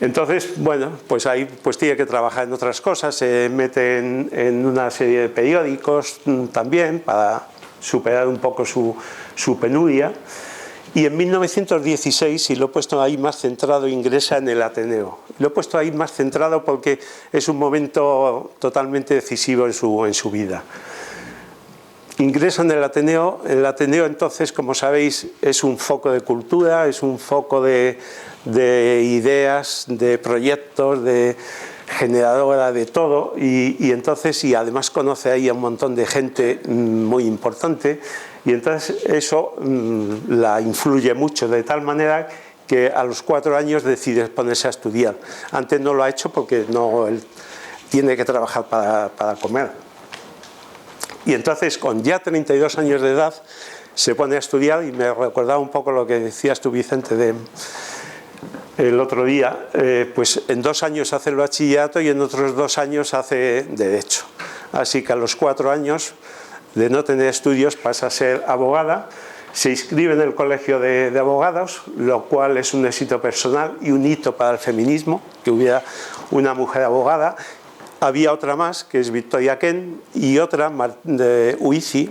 B: Entonces, bueno, pues ahí pues tiene que trabajar en otras cosas, se mete en una serie de periódicos también para superar un poco su penuria. Y en 1916, y lo he puesto ahí más centrado, ingresa en el Ateneo. Lo he puesto ahí más centrado porque es un momento totalmente decisivo en su vida. Ingresa en el Ateneo. El Ateneo, entonces, como sabéis, es un foco de cultura, es un foco de ideas, de proyectos, de generadora de todo, y entonces, y además conoce ahí a un montón de gente muy importante, y entonces eso la influye mucho, de tal manera que a los 4 años decide ponerse a estudiar. Antes no lo ha hecho porque él tiene que trabajar para comer. Y entonces, con ya 32 años de edad, se pone a estudiar, y me recordaba un poco lo que decías tú, Vicente, el otro día. Pues en 2 años hace el bachillerato y en otros 2 años hace Derecho. Así que a los 4 años de no tener estudios pasa a ser abogada, se inscribe en el Colegio de Abogados, lo cual es un éxito personal y un hito para el feminismo, que hubiera una mujer abogada. Había otra más, que es Victoria Kent, y otra, Uici.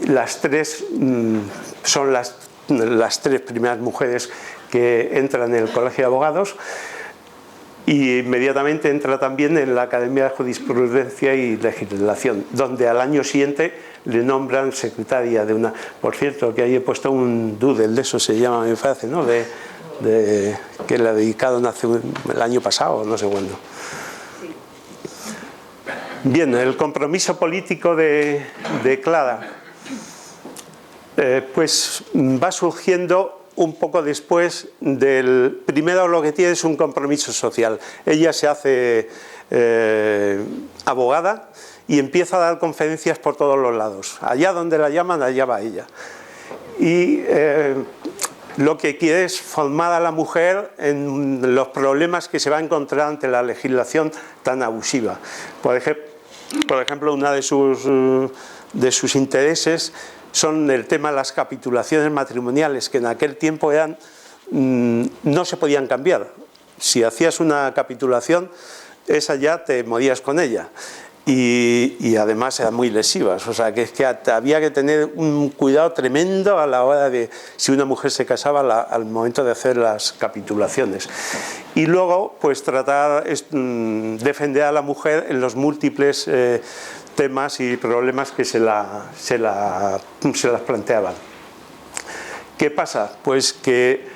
B: Las 3 son las 3 primeras mujeres que entran en el Colegio de Abogados, y inmediatamente entra también en la Academia de Jurisprudencia y Legislación, donde al año siguiente le nombran secretaria de una... Por cierto, que ahí he puesto un doodle, de eso se llama, me parece, ¿no? Que le dedicaron el año pasado, no sé cuándo. Bien, el compromiso político de Clara pues va surgiendo un poco después del... Primero lo que tiene es un compromiso social. Ella se hace abogada y empieza a dar conferencias por todos los lados. Allá donde la llaman, allá va ella. Y lo que quiere es formar a la mujer en los problemas que se va a encontrar ante la legislación tan abusiva. Por ejemplo, una de sus intereses son el tema de las capitulaciones matrimoniales, que en aquel tiempo no se podían cambiar. Si hacías una capitulación, esa ya te morías con ella. Y además eran muy lesivas, o sea que había que tener un cuidado tremendo a la hora de, si una mujer se casaba, al momento de hacer las capitulaciones. Y luego, pues tratar de defender a la mujer en los múltiples temas y problemas que se las planteaban. ¿Qué pasa? Pues que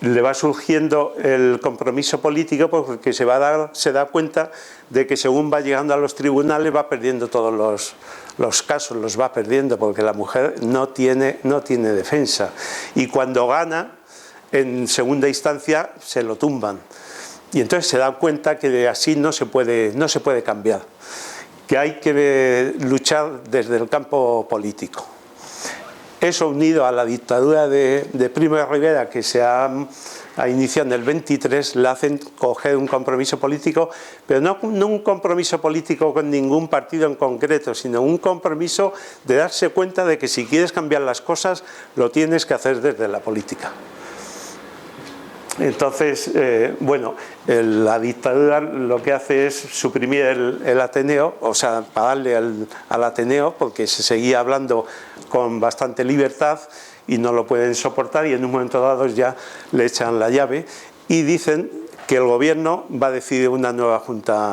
B: le va surgiendo el compromiso político porque se da cuenta de que según va llegando a los tribunales va perdiendo todos los casos, los va perdiendo porque la mujer no tiene defensa. Y cuando gana, en segunda instancia, se lo tumban. Y entonces se da cuenta que así no se puede cambiar, que hay que luchar desde el campo político. Eso unido a la dictadura de Primo de Rivera, que se ha iniciado en el 23, le hacen coger un compromiso político, pero no un compromiso político con ningún partido en concreto, sino un compromiso de darse cuenta de que si quieres cambiar las cosas, lo tienes que hacer desde la política. Entonces, bueno, la dictadura lo que hace es suprimir el Ateneo, o sea, pagarle al Ateneo, porque se seguía hablando con bastante libertad y no lo pueden soportar, y en un momento dado ya le echan la llave y dicen que el gobierno va a decidir una nueva junta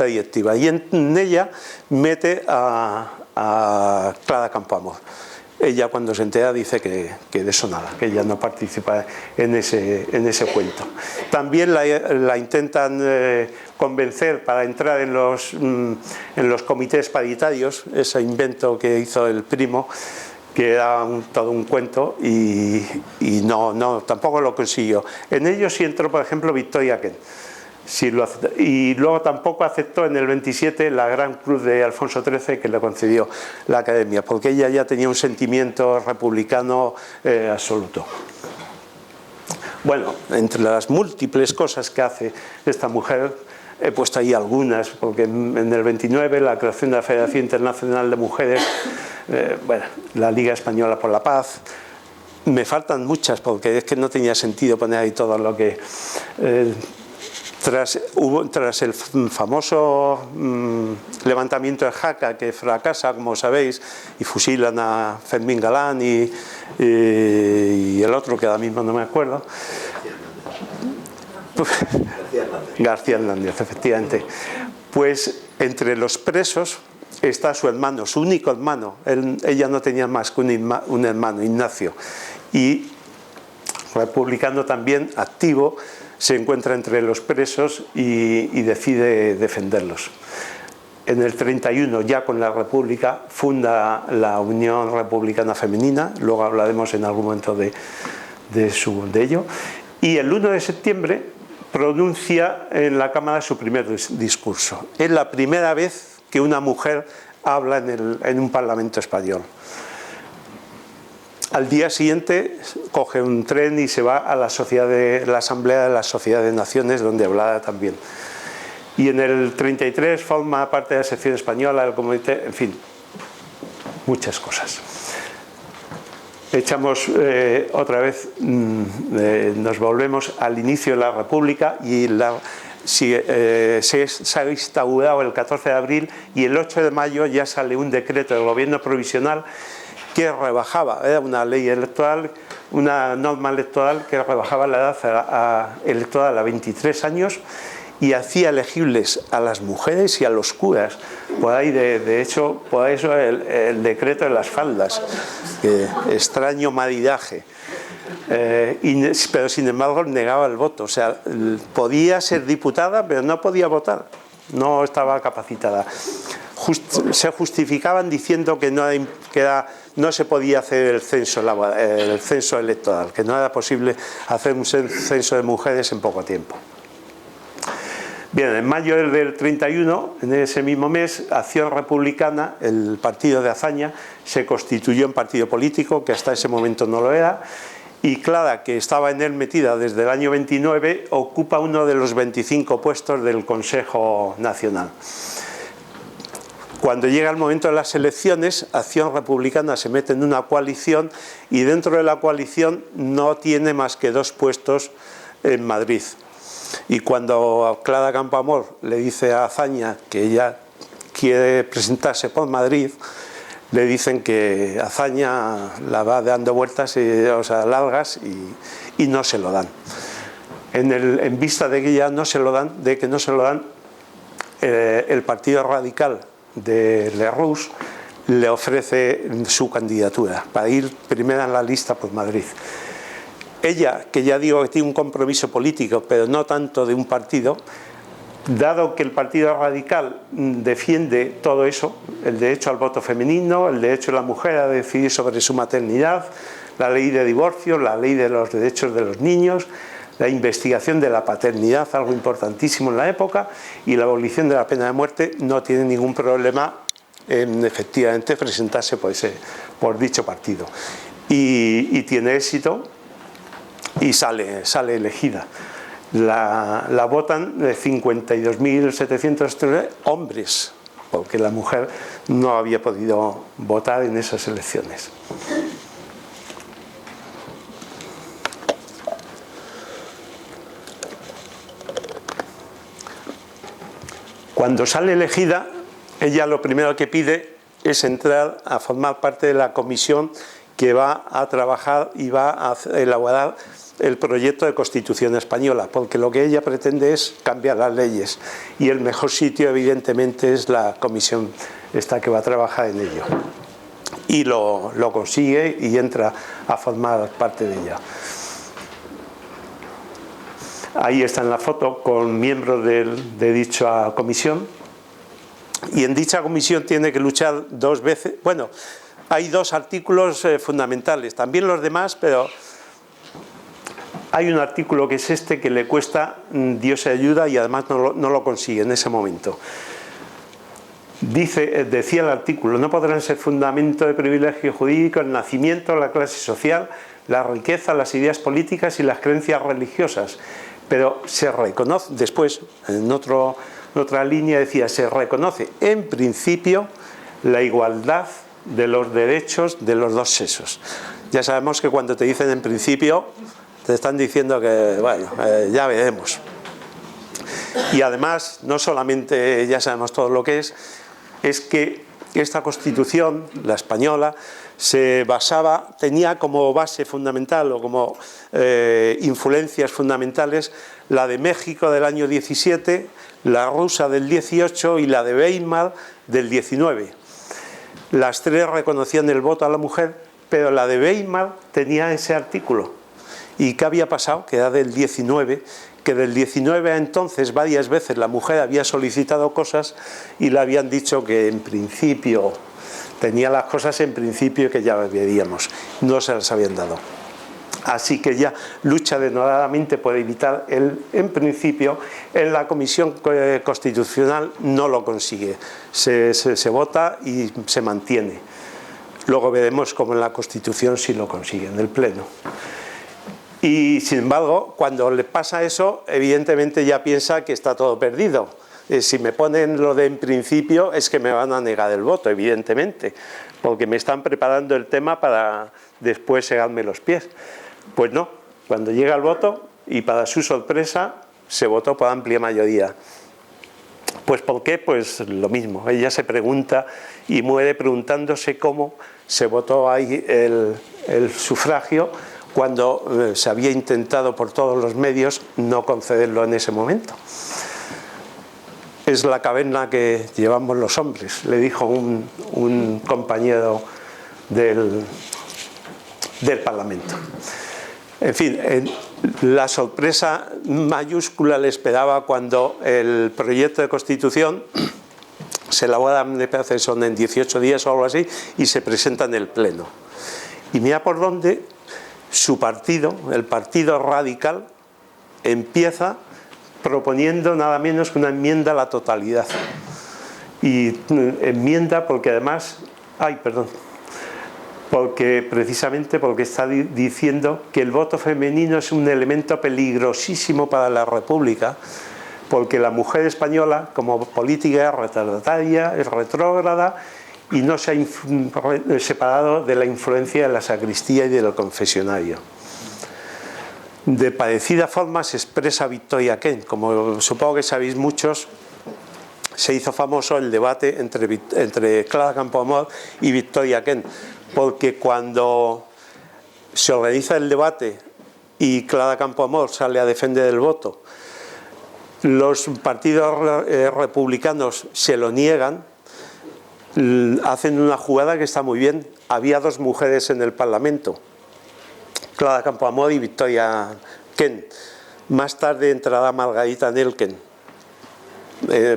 B: directiva, y en ella mete a Clara Campoamor. Ella, cuando se entera, dice que de eso nada, que ella no participa en ese cuento. También la intentan convencer para entrar en los comités paritarios, ese invento que hizo el Primo, que era todo un cuento, y tampoco lo consiguió. En ellos sí entró, por ejemplo, Victoria Kent. Sí, y luego tampoco aceptó en el 27 la Gran Cruz de Alfonso XIII que le concedió la Academia, porque ella ya tenía un sentimiento republicano absoluto. Bueno, entre las múltiples cosas que hace esta mujer, he puesto ahí algunas, porque en el 29 la creación de la Federación Internacional de Mujeres, bueno, la Liga Española por la Paz. Me faltan muchas, porque es que no tenía sentido poner ahí todo lo que... Tras el famoso levantamiento de Jaca, que fracasa, como sabéis, y fusilan a Fermín Galán y el otro, que ahora mismo no me acuerdo, García Hernández, efectivamente, pues entre los presos está su hermano, su único hermano. Ella no tenía más que un hermano, Ignacio, y republicano también, activo, se encuentra entre los presos y decide defenderlos. En el 31, ya con la República, funda la Unión Republicana Femenina, luego hablaremos en algún momento de ello, y el 1 de septiembre pronuncia en la Cámara su primer discurso. Es la primera vez que una mujer habla en un Parlamento español. Al día siguiente coge un tren y se va a la Asamblea de la Sociedad de Naciones, donde hablaba también. Y en el 33 forma parte de la sección española del comité, en fin, muchas cosas. Echamos otra vez, nos volvemos al inicio de la República, y se ha instaurado el 14 de abril y el 8 de mayo ya sale un decreto del gobierno provisional que rebajaba, era una ley electoral, una norma electoral que rebajaba la edad electoral a 23 años y hacía elegibles a las mujeres y a los curas. Por ahí, de hecho, por eso el decreto de las faldas, extraño maridaje. Pero sin embargo negaba el voto, o sea, podía ser diputada pero no podía votar, no estaba capacitada. Se justificaban diciendo que no se podía hacer el censo electoral, que no era posible hacer un censo de mujeres en poco tiempo. Bien, en mayo del 31, en ese mismo mes, Acción Republicana, el partido de Azaña, se constituyó en partido político, que hasta ese momento no lo era, y Clara, que estaba en él metida desde el año 29, ocupa uno de los 25 puestos del Consejo Nacional. Cuando llega el momento de las elecciones, Acción Republicana se mete en una coalición y dentro de la coalición no tiene más que 2 puestos en Madrid. Y cuando Clara Campoamor le dice a Azaña que ella quiere presentarse por Madrid, le dicen que Azaña la va dando vueltas, o sea, largas, y no se lo dan. En vista de que ya no se lo dan, el Partido Radical de Lerroux le ofrece su candidatura para ir primera en la lista por Madrid. ella, que ya digo que tiene un compromiso político, pero no tanto de un partido, dado que el Partido Radical defiende todo eso, el derecho al voto femenino, el derecho de la mujer a decidir sobre su maternidad, la ley de divorcio, la ley de los derechos de los niños, la investigación de la paternidad, algo importantísimo en la época, y la abolición de la pena de muerte, no tiene ningún problema en efectivamente presentarse por dicho partido. Y tiene éxito y sale elegida. La votan 52.700 hombres, porque la mujer no había podido votar en esas elecciones. Cuando sale elegida, ella lo primero que pide es entrar a formar parte de la comisión que va a trabajar y va a elaborar el proyecto de Constitución española, porque lo que ella pretende es cambiar las leyes, y el mejor sitio evidentemente es la comisión esta que va a trabajar en ello, y lo consigue y entra a formar parte de ella. Ahí está en la foto con miembros de dicha comisión, y en dicha comisión tiene que luchar 2 veces. Bueno, hay 2 artículos fundamentales, también los demás, pero hay un artículo que es este que le cuesta Dios se ayuda, y además no lo consigue en ese momento. Decía el artículo: no podrán ser fundamento de privilegio jurídico el nacimiento, la clase social, la riqueza, las ideas políticas y las creencias religiosas. Pero se reconoce, después en otra línea decía, se reconoce en principio la igualdad de los derechos de los 2 sexos. Ya sabemos que cuando te dicen en principio, te están diciendo que, bueno, ya veremos. Y además, no solamente ya sabemos todo lo que es que esta Constitución, la española, tenía como base fundamental o como influencias fundamentales la de México del año 17, la rusa del 18 y la de Weimar del 19. Las 3 reconocían el voto a la mujer, pero la de Weimar tenía ese artículo. ¿Y qué había pasado? Que era del 19, que del 19 a entonces varias veces la mujer había solicitado cosas y le habían dicho que en principio tenía las cosas en principio que ya veríamos, no se las habían dado. Así que ya lucha denodadamente por evitar en principio. En la Comisión Constitucional no lo consigue, se vota y se mantiene. Luego veremos cómo en la Constitución sí lo consigue, en el Pleno. Y sin embargo, cuando le pasa eso, evidentemente ya piensa que está todo perdido. Si me ponen lo de en principio, es que me van a negar el voto, evidentemente, porque me están preparando el tema para después segarme los pies. Pues no, cuando llega el voto, y para su sorpresa, se votó por amplia mayoría. Pues ¿por qué? Pues lo mismo, ella se pregunta y muere preguntándose cómo se votó ahí el sufragio, cuando se había intentado por todos los medios no concederlo en ese momento. Es la caverna que llevamos los hombres, le dijo un compañero del Parlamento. En fin, la sorpresa mayúscula le esperaba cuando el proyecto de Constitución se elabora, me parece que son en 18 días o algo así, y se presenta en el Pleno. Y mira por dónde su partido, el Partido Radical, empieza proponiendo nada menos que una enmienda a la totalidad. Y enmienda porque además, precisamente porque está diciendo que el voto femenino es un elemento peligrosísimo para la República, porque la mujer española como política es retardataria, es retrógrada y no se ha separado de la influencia de la sacristía y del confesionario. De parecida forma se expresa Victoria Kent. Como supongo que sabéis muchos, se hizo famoso el debate entre Clara Campoamor y Victoria Kent, porque cuando se organiza el debate y Clara Campoamor sale a defender el voto, los partidos republicanos se lo niegan, hacen una jugada que está muy bien. Había 2 mujeres en el Parlamento, Clara Campoamor y Victoria Kent. Más tarde entrará Margarita Nelken,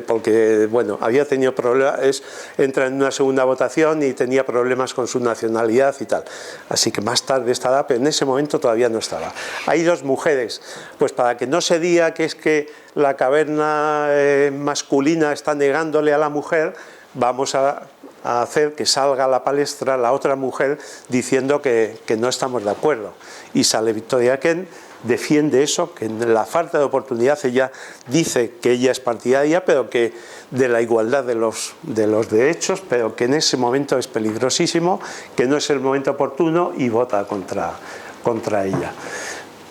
B: porque bueno, había tenido problemas, entra en una segunda votación y tenía problemas con su nacionalidad y tal. Así que más tarde estará, pero en ese momento todavía no estaba. Hay dos mujeres, pues para que no se diga que es que la caverna masculina está negándole a la mujer, vamos a hacer que salga a la palestra la otra mujer diciendo que no estamos de acuerdo. Y sale Victoria Kent, defiende eso, que en la falta de oportunidad ella dice que ella es partidaria, pero que de la igualdad de los derechos, pero que en ese momento es peligrosísimo, que no es el momento oportuno y vota contra ella.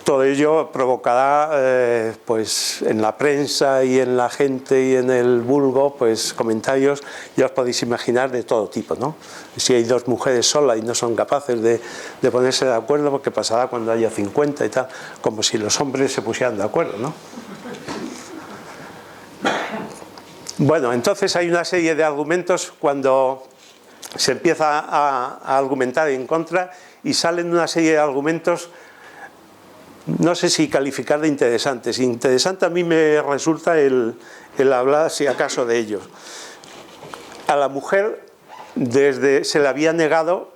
B: Todo ello provocará pues en la prensa y en la gente y en el vulgo pues comentarios, ya os podéis imaginar, de todo tipo, ¿no? Si hay dos mujeres solas y no son capaces de ponerse de acuerdo, porque pasará cuando haya 50 y tal, como si los hombres se pusieran de acuerdo, ¿no? Bueno, entonces hay una serie de argumentos cuando se empieza a argumentar en contra, y salen una serie de argumentos, no sé si calificar de interesantes. Interesante a mí me resulta el hablar, si acaso, de ellos. A la mujer se le había negado,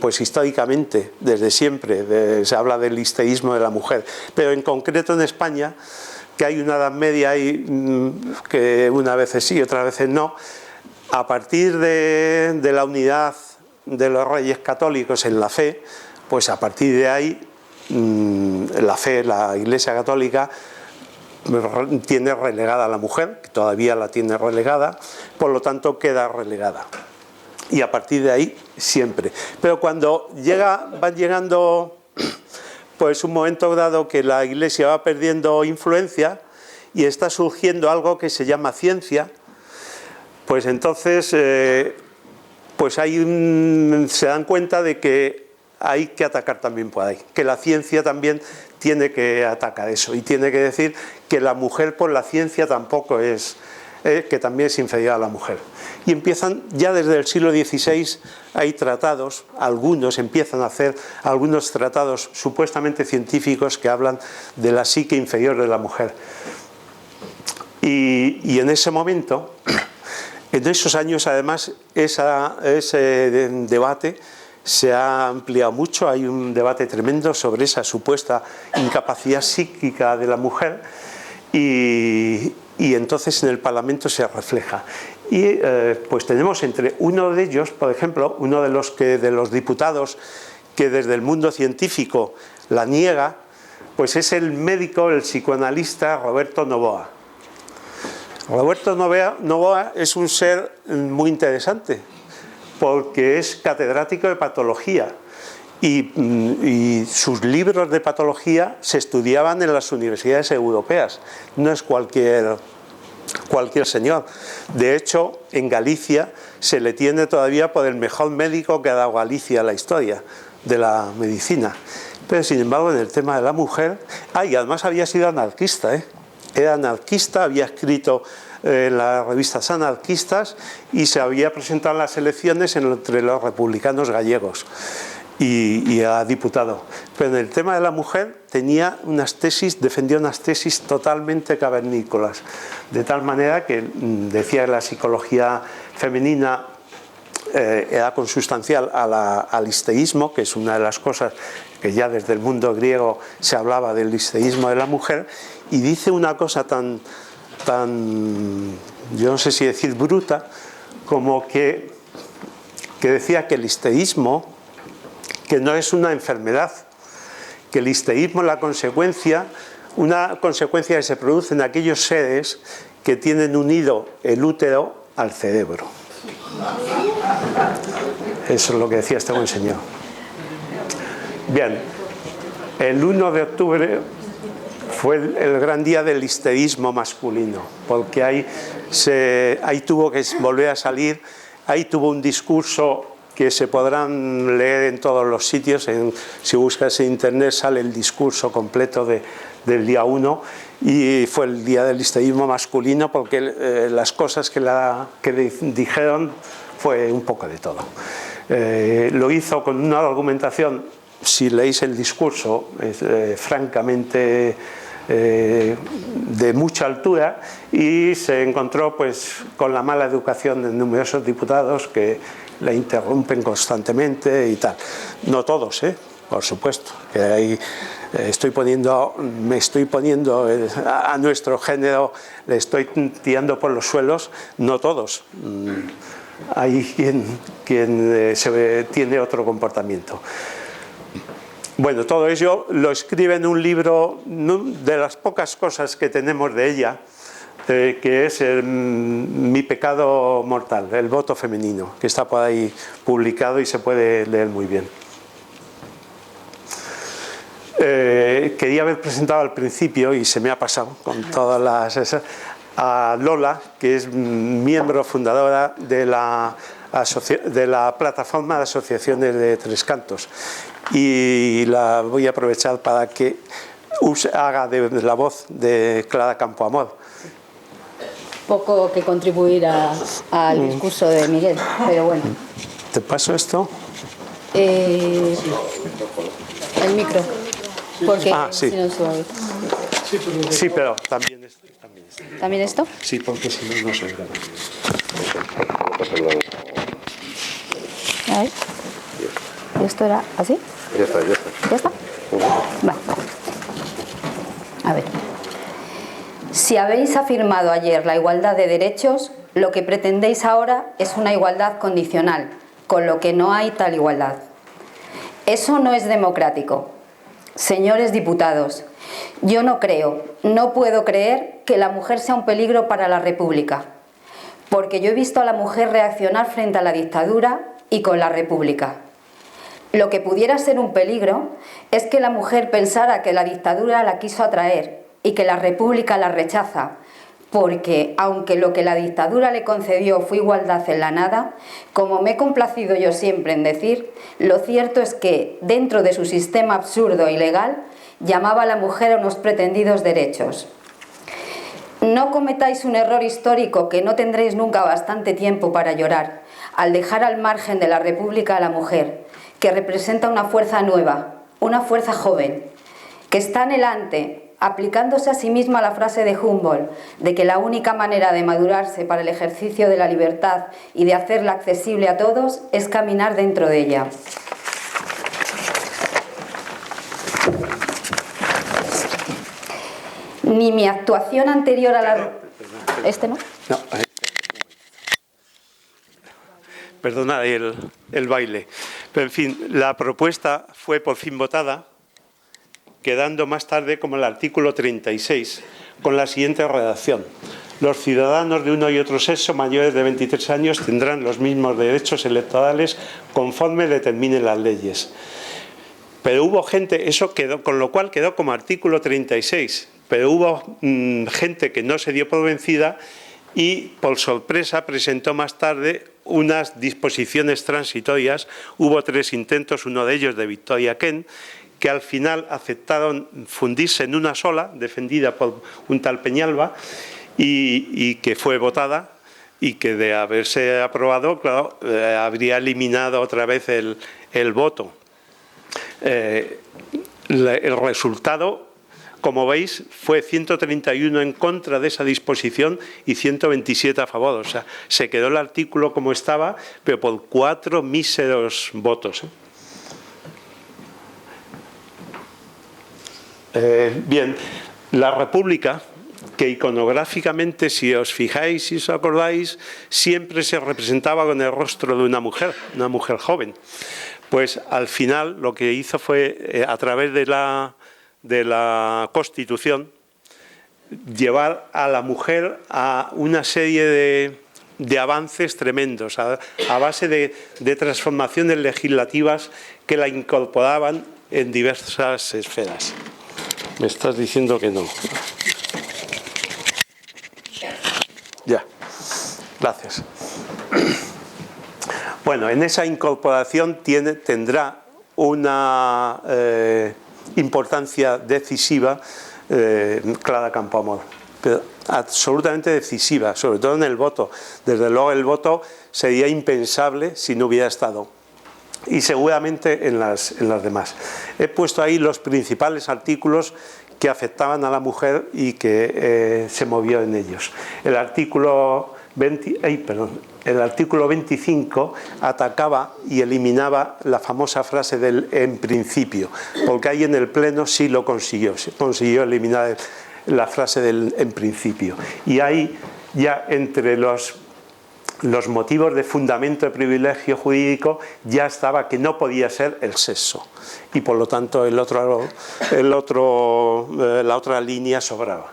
B: pues históricamente, desde siempre, se habla del liceísmo de la mujer, pero en concreto en España, que hay una Edad Media ahí, que unas veces sí, otras veces no, a partir de la unidad de los reyes católicos en la fe, pues a partir de ahí la fe, la Iglesia Católica tiene relegada a la mujer, que todavía la tiene relegada, por lo tanto queda relegada. Y a partir de ahí siempre. Pero cuando van llegando pues un momento dado que la Iglesia va perdiendo influencia y está surgiendo algo que se llama ciencia, pues entonces pues se dan cuenta de que hay que atacar también por ahí, que la ciencia también tiene que atacar eso, y tiene que decir que la mujer por la ciencia tampoco es, que también es inferior a la mujer. Y empiezan, ya desde el siglo XVI hay tratados, algunos empiezan a hacer algunos tratados supuestamente científicos que hablan de la psique inferior de la mujer. Y en ese momento, en esos años además, ese debate se ha ampliado mucho, hay un debate tremendo sobre esa supuesta incapacidad psíquica de la mujer, y entonces en el Parlamento se refleja. Y pues tenemos entre uno de ellos, por ejemplo, uno de los diputados que desde el mundo científico la niega, pues es el médico, el psicoanalista Roberto Novoa. Roberto Novoa es un ser muy interesante, porque es catedrático de patología y sus libros de patología se estudiaban en las universidades europeas, no es cualquier señor. De hecho, en Galicia se le tiene todavía por el mejor médico que ha dado Galicia a la historia de la medicina. Pero sin embargo, en el tema de la mujer, y además había sido anarquista, era anarquista, había escrito en las revistas anarquistas y se había presentado en las elecciones entre los republicanos gallegos y era diputado. Pero en el tema de la mujer defendía unas tesis totalmente cavernícolas, de tal manera que decía que la psicología femenina era consustancial al liceísmo, que es una de las cosas que ya desde el mundo griego se hablaba del liceísmo de la mujer, y dice una cosa tan yo no sé si decir bruta, como que decía que el liceísmo, que no es una enfermedad, que el liceísmo es una consecuencia que se produce en aquellos seres que tienen unido el útero al cerebro. Eso es lo que decía este buen señor. Bien, el 1 de octubre fue el gran día del liceísmo masculino, porque ahí tuvo que volver a salir, ahí tuvo un discurso que se podrán leer en todos los sitios, si buscas en internet sale el discurso completo del día 1, y fue el día del liceísmo masculino porque las cosas que dijeron fue un poco de todo. Lo hizo con una argumentación si leéis el discurso, es francamente de mucha altura, y se encontró pues con la mala educación de numerosos diputados que la interrumpen constantemente y tal. No todos, por supuesto, que ahí me estoy poniendo a nuestro género, le estoy tirando por los suelos. No todos, hay quien tiene otro comportamiento. Bueno, todo ello lo escribe en un libro, de las pocas cosas que tenemos de ella, que es Mi pecado mortal, el voto femenino, que está por ahí publicado y se puede leer muy bien. Quería haber presentado al principio, y se me ha pasado con todas las... a Lola, que es miembro fundadora de la plataforma de asociaciones de Tres Cantos, y la voy a aprovechar para que haga de la voz de Clara Campoamor.
C: Poco que contribuir al discurso de Miguel, pero bueno.
B: ¿Te paso esto?
C: El micro, porque
B: sí.
C: si no suave.
B: Sí, pero también esto.
C: ¿También esto?
B: Sí, porque si no, no se graba.
C: A ver. ¿Y esto era así?
D: Ya está.
C: ¿Ya está? Vale. A ver. Si habéis afirmado ayer la igualdad de derechos, lo que pretendéis ahora es una igualdad condicional, con lo que no hay tal igualdad. Eso no es democrático. Señores diputados, yo no puedo creer que la mujer sea un peligro para la República, porque yo he visto a la mujer reaccionar frente a la dictadura y con la República. Lo que pudiera ser un peligro es que la mujer pensara que la dictadura la quiso atraer y que la República la rechaza, porque aunque lo que la dictadura le concedió fue igualdad en la nada, como me he complacido yo siempre en decir, lo cierto es que, dentro de su sistema absurdo y legal, llamaba a la mujer a unos pretendidos derechos. No cometáis un error histórico que no tendréis nunca bastante tiempo para llorar, al dejar al margen de la República a la mujer, que representa una fuerza nueva, una fuerza joven, que está anhelante, aplicándose a sí misma la frase de Humboldt, de que la única manera de madurarse para el ejercicio de la libertad y de hacerla accesible a todos es caminar dentro de ella. Ni mi actuación anterior a la... ¿Este no?
B: No. Perdona el baile. Pero en fin, la propuesta fue por fin votada, quedando más tarde como el artículo 36, con la siguiente redacción. Los ciudadanos de uno y otro sexo mayores de 23 años tendrán los mismos derechos electorales conforme determinen las leyes. Pero hubo gente, eso quedó, con lo cual quedó como artículo 36, pero hubo gente que no se dio por vencida y, por sorpresa, presentó más tarde unas disposiciones transitorias. Hubo 3 intentos, uno de ellos de Victoria Kent, que al final aceptaron fundirse en una sola, defendida por un tal Peñalba, y que fue votada, y que de haberse aprobado, claro, habría eliminado otra vez el voto. El resultado, como veis, fue 131 en contra de esa disposición y 127 a favor. O sea, se quedó el artículo como estaba, pero por 4 míseros votos. Bien, la República, que iconográficamente, si os fijáis, si os acordáis, siempre se representaba con el rostro de una mujer joven. Pues al final lo que hizo fue, a través de la Constitución, llevar a la mujer a una serie de avances tremendos, a base de transformaciones legislativas que la incorporaban en diversas esferas. Me estás diciendo que no. Ya, gracias. Bueno, en esa incorporación tendrá una importancia decisiva Clara Campoamor, pero absolutamente decisiva, sobre todo en el voto. Desde luego el voto sería impensable si no hubiera estado y seguramente en las demás. He puesto ahí los principales artículos que afectaban a la mujer y que se movió en ellos. El artículo 25 atacaba y eliminaba la famosa frase del "en principio", porque ahí en el Pleno sí lo consiguió eliminar la frase del "en principio". Y ahí ya entre los motivos de fundamento de privilegio jurídico ya estaba que no podía ser el sexo, y por lo tanto la otra línea sobraba.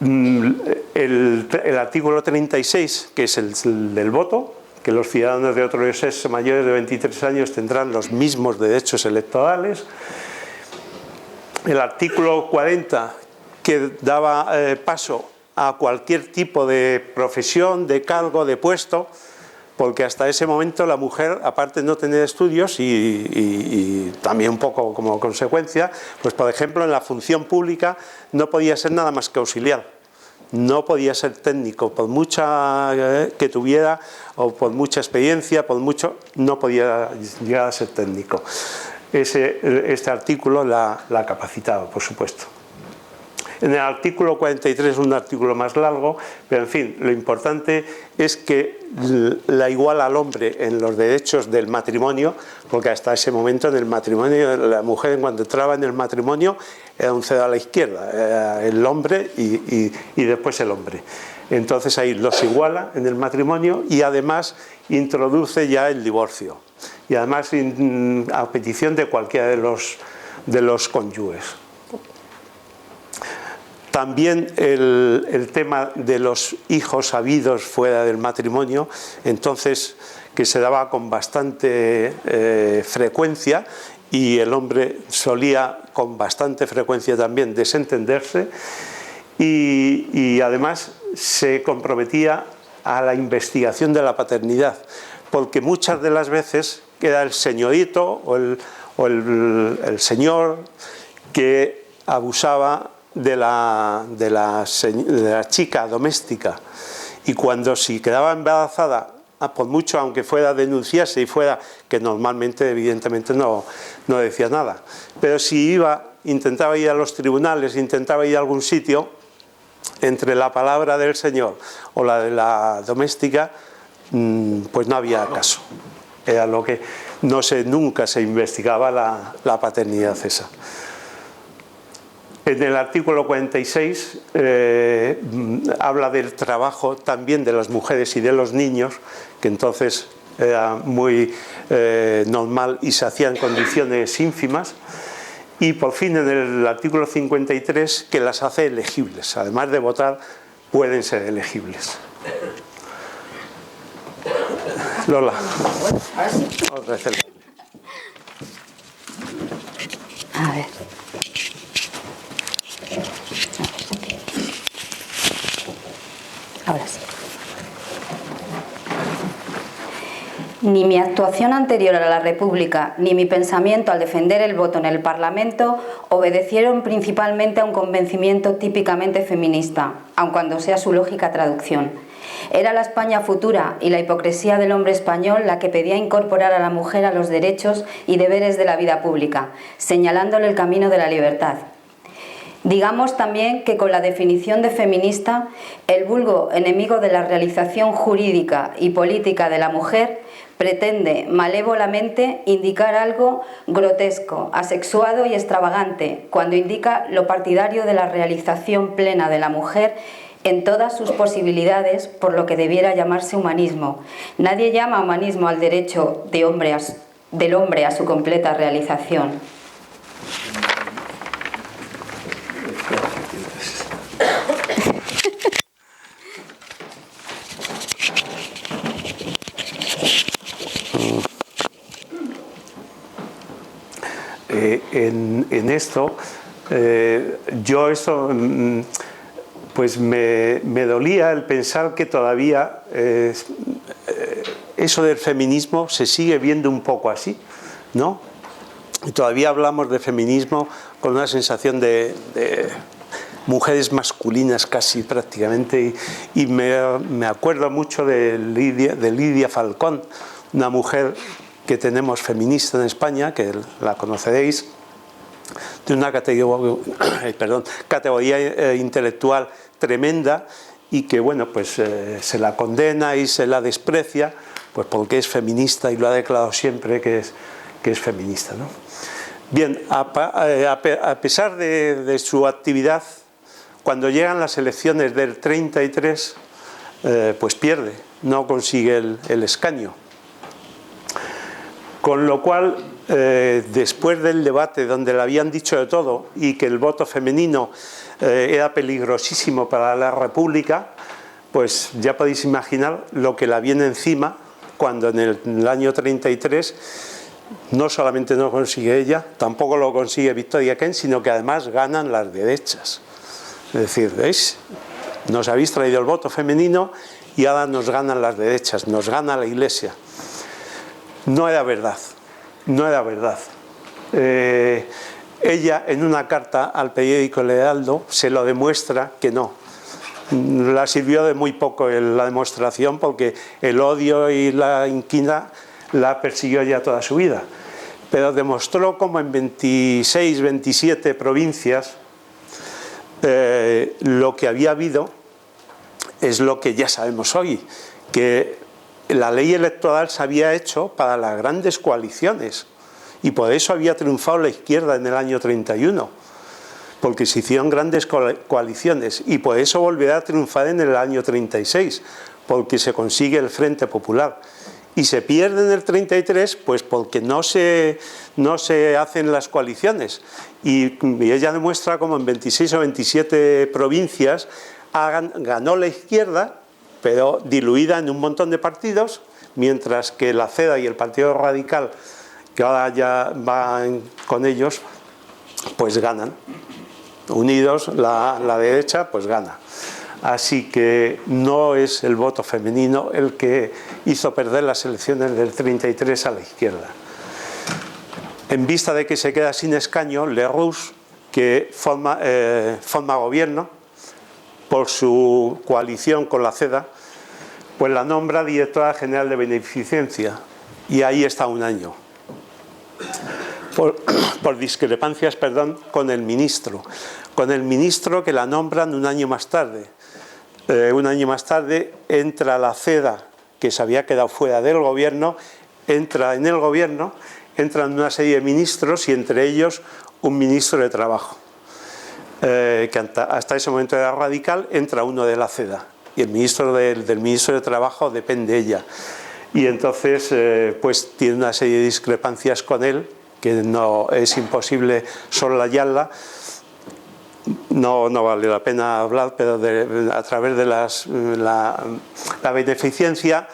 B: El artículo 36, que es el del voto, que los ciudadanos de otro sexo mayores de 23 años tendrán los mismos derechos electorales. El artículo 40, que daba paso a cualquier tipo de profesión, de cargo, de puesto, porque hasta ese momento la mujer, aparte de no tener estudios y también un poco como consecuencia, pues por ejemplo en la función pública no podía ser nada más que auxiliar, no podía ser técnico, por mucha que tuviera o por mucha experiencia, no podía llegar a ser técnico. Este artículo la capacitaba, por supuesto. En el artículo 43, un artículo más largo, pero en fin, lo importante es que la iguala al hombre en los derechos del matrimonio, porque hasta ese momento en el matrimonio, la mujer cuando entraba en el matrimonio era un cero a la izquierda, era el hombre y después el hombre. Entonces ahí los iguala en el matrimonio y además introduce ya el divorcio. Y además a petición de cualquiera de los cónyuges. También el tema de los hijos habidos fuera del matrimonio, entonces que se daba con bastante frecuencia, y el hombre solía con bastante frecuencia también desentenderse, y además se comprometía a la investigación de la paternidad, porque muchas de las veces era el señorito o el señor que abusaba de la chica doméstica, y cuando si quedaba embarazada, por mucho aunque fuera denunciarse y fuera, que normalmente evidentemente no decía nada, pero si intentaba ir a los tribunales, intentaba ir a algún sitio, entre la palabra del señor o la de la doméstica, pues no había caso. Era lo que nunca se investigaba la paternidad esa. En el artículo 46 habla del trabajo también de las mujeres y de los niños, que entonces era muy normal y se hacía en condiciones ínfimas. Y por fin en el artículo 53 que las hace elegibles, además de votar pueden ser elegibles. Lola.
C: A ver. Ahora sí. Ni mi actuación anterior a la República ni mi pensamiento al defender el voto en el Parlamento obedecieron principalmente a un convencimiento típicamente feminista, aun cuando sea su lógica traducción. Era la España futura y la hipocresía del hombre español la que pedía incorporar a la mujer a los derechos y deberes de la vida pública, señalándole el camino de la libertad. Digamos también que con la definición de feminista, el vulgo enemigo de la realización jurídica y política de la mujer pretende malévolamente indicar algo grotesco, asexuado y extravagante, cuando indica lo partidario de la realización plena de la mujer en todas sus posibilidades, por lo que debiera llamarse humanismo. Nadie llama humanismo al derecho del hombre a su completa realización.
B: En esto, yo esto, pues me dolía el pensar que todavía eso del feminismo se sigue viendo un poco así, ¿no? Y todavía hablamos de feminismo con una sensación de mujeres masculinas casi prácticamente, y me acuerdo mucho de Lidia Falcón, una mujer que tenemos feminista en España, que la conoceréis, de una categoría intelectual tremenda, y que, bueno, pues se la condena y se la desprecia, pues porque es feminista y lo ha declarado siempre que es feminista, ¿no? Bien, a pesar de su actividad, cuando llegan las elecciones del 33, pues pierde, no consigue el escaño. Con lo cual, después del debate donde le habían dicho de todo y que el voto femenino era peligrosísimo para la República, pues ya podéis imaginar lo que la viene encima cuando en el año 33 no solamente no consigue ella, tampoco lo consigue Victoria Kent, sino que además ganan las derechas. Es decir, ¿veis? Nos habéis traído el voto femenino y ahora nos ganan las derechas, nos gana la Iglesia. No era verdad, no era verdad. Ella, en una carta al periódico El Heraldo, se lo demuestra que no. La sirvió de muy poco la demostración, porque el odio y la inquina la persiguió ya toda su vida. Pero demostró como en 26, 27 provincias lo que había habido es lo que ya sabemos hoy, que la ley electoral se había hecho para las grandes coaliciones, y por eso había triunfado la izquierda en el año 31, porque se hicieron grandes coaliciones, y por eso volverá a triunfar en el año 36, porque se consigue el Frente Popular. Y se pierde en el 33, pues porque no se hacen las coaliciones. Y ella demuestra como en 26 o 27 provincias ganó la izquierda, pero diluida en un montón de partidos, mientras que la CEDA y el Partido Radical, que ahora ya van con ellos, pues ganan. Unidos, la derecha, pues gana. Así que no es el voto femenino el que hizo perder las elecciones del 33 a la izquierda. En vista de que se queda sin escaño, Lerroux, que forma gobierno por su coalición con la CEDA, pues la nombra directora general de beneficencia, y ahí está un año. Por discrepancias, perdón, con el ministro que la nombran un año más tarde. Un año más tarde entra la CEDA, que se había quedado fuera del gobierno, entra en el gobierno, entran una serie de ministros, y entre ellos un ministro de Trabajo, que hasta ese momento era radical, entra uno de la CEDA, y el ministro del ministro de Trabajo depende de ella. Y entonces pues tiene una serie de discrepancias con él, que no es imposible soslayarla. No vale la pena hablar, pero a través de la beneficencia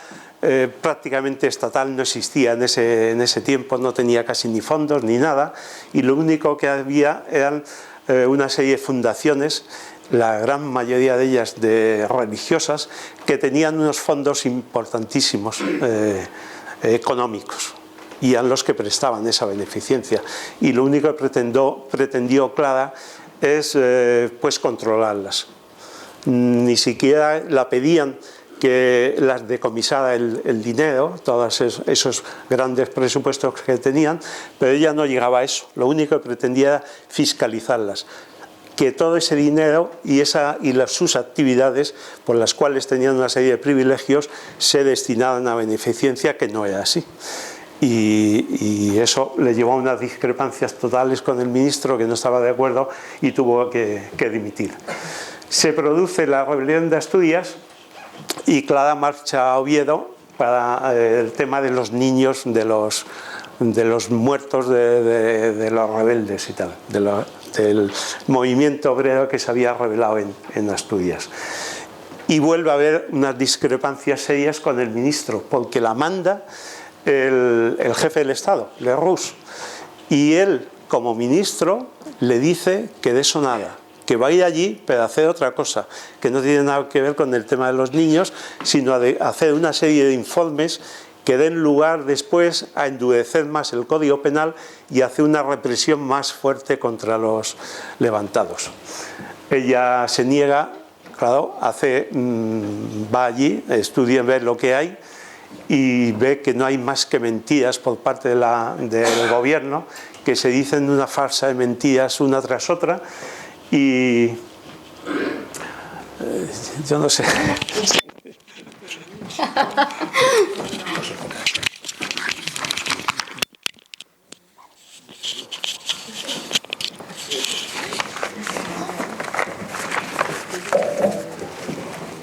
B: prácticamente estatal no existía en ese tiempo, no tenía casi ni fondos ni nada, y lo único que había eran una serie de fundaciones, la gran mayoría de ellas religiosas, que tenían unos fondos importantísimos económicos, y eran los que prestaban esa beneficencia, y lo único que pretendió Clara es pues controlarlas. Ni siquiera la pedían que las decomisara el dinero, todos esos grandes presupuestos que tenían, pero ella no llegaba a eso. Lo único que pretendía era fiscalizarlas, que todo ese dinero y sus actividades, por las cuales tenían una serie de privilegios, se destinaban a beneficencia, que no era así. Y eso le llevó a unas discrepancias totales con el ministro, que no estaba de acuerdo, y tuvo que dimitir. Se produce la rebelión de Asturias y Clara marcha a Oviedo para el tema de los niños, de los muertos de los rebeldes y tal, del movimiento obrero que se había rebelado en Asturias. Y vuelve a haber unas discrepancias serias con el ministro, porque la manda el jefe del Estado, Lerroux, y él, como ministro, le dice que de eso nada, que va a ir allí pero a hacer otra cosa, que no tiene nada que ver con el tema de los niños, sino a hacer una serie de informes que den lugar después a endurecer más el Código Penal y hacer una represión más fuerte contra los levantados. Ella se niega, claro, va allí, estudia, ve lo que hay, y ve que no hay más que mentiras por parte del gobierno, que se dicen una farsa de mentiras una tras otra, y yo no sé.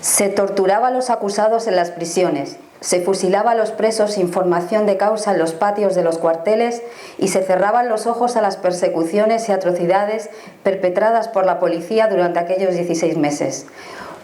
C: Se torturaba a los acusados en las prisiones, se fusilaba a los presos sin formación de causa en los patios de los cuarteles y se cerraban los ojos a las persecuciones y atrocidades perpetradas por la policía durante aquellos 16 meses.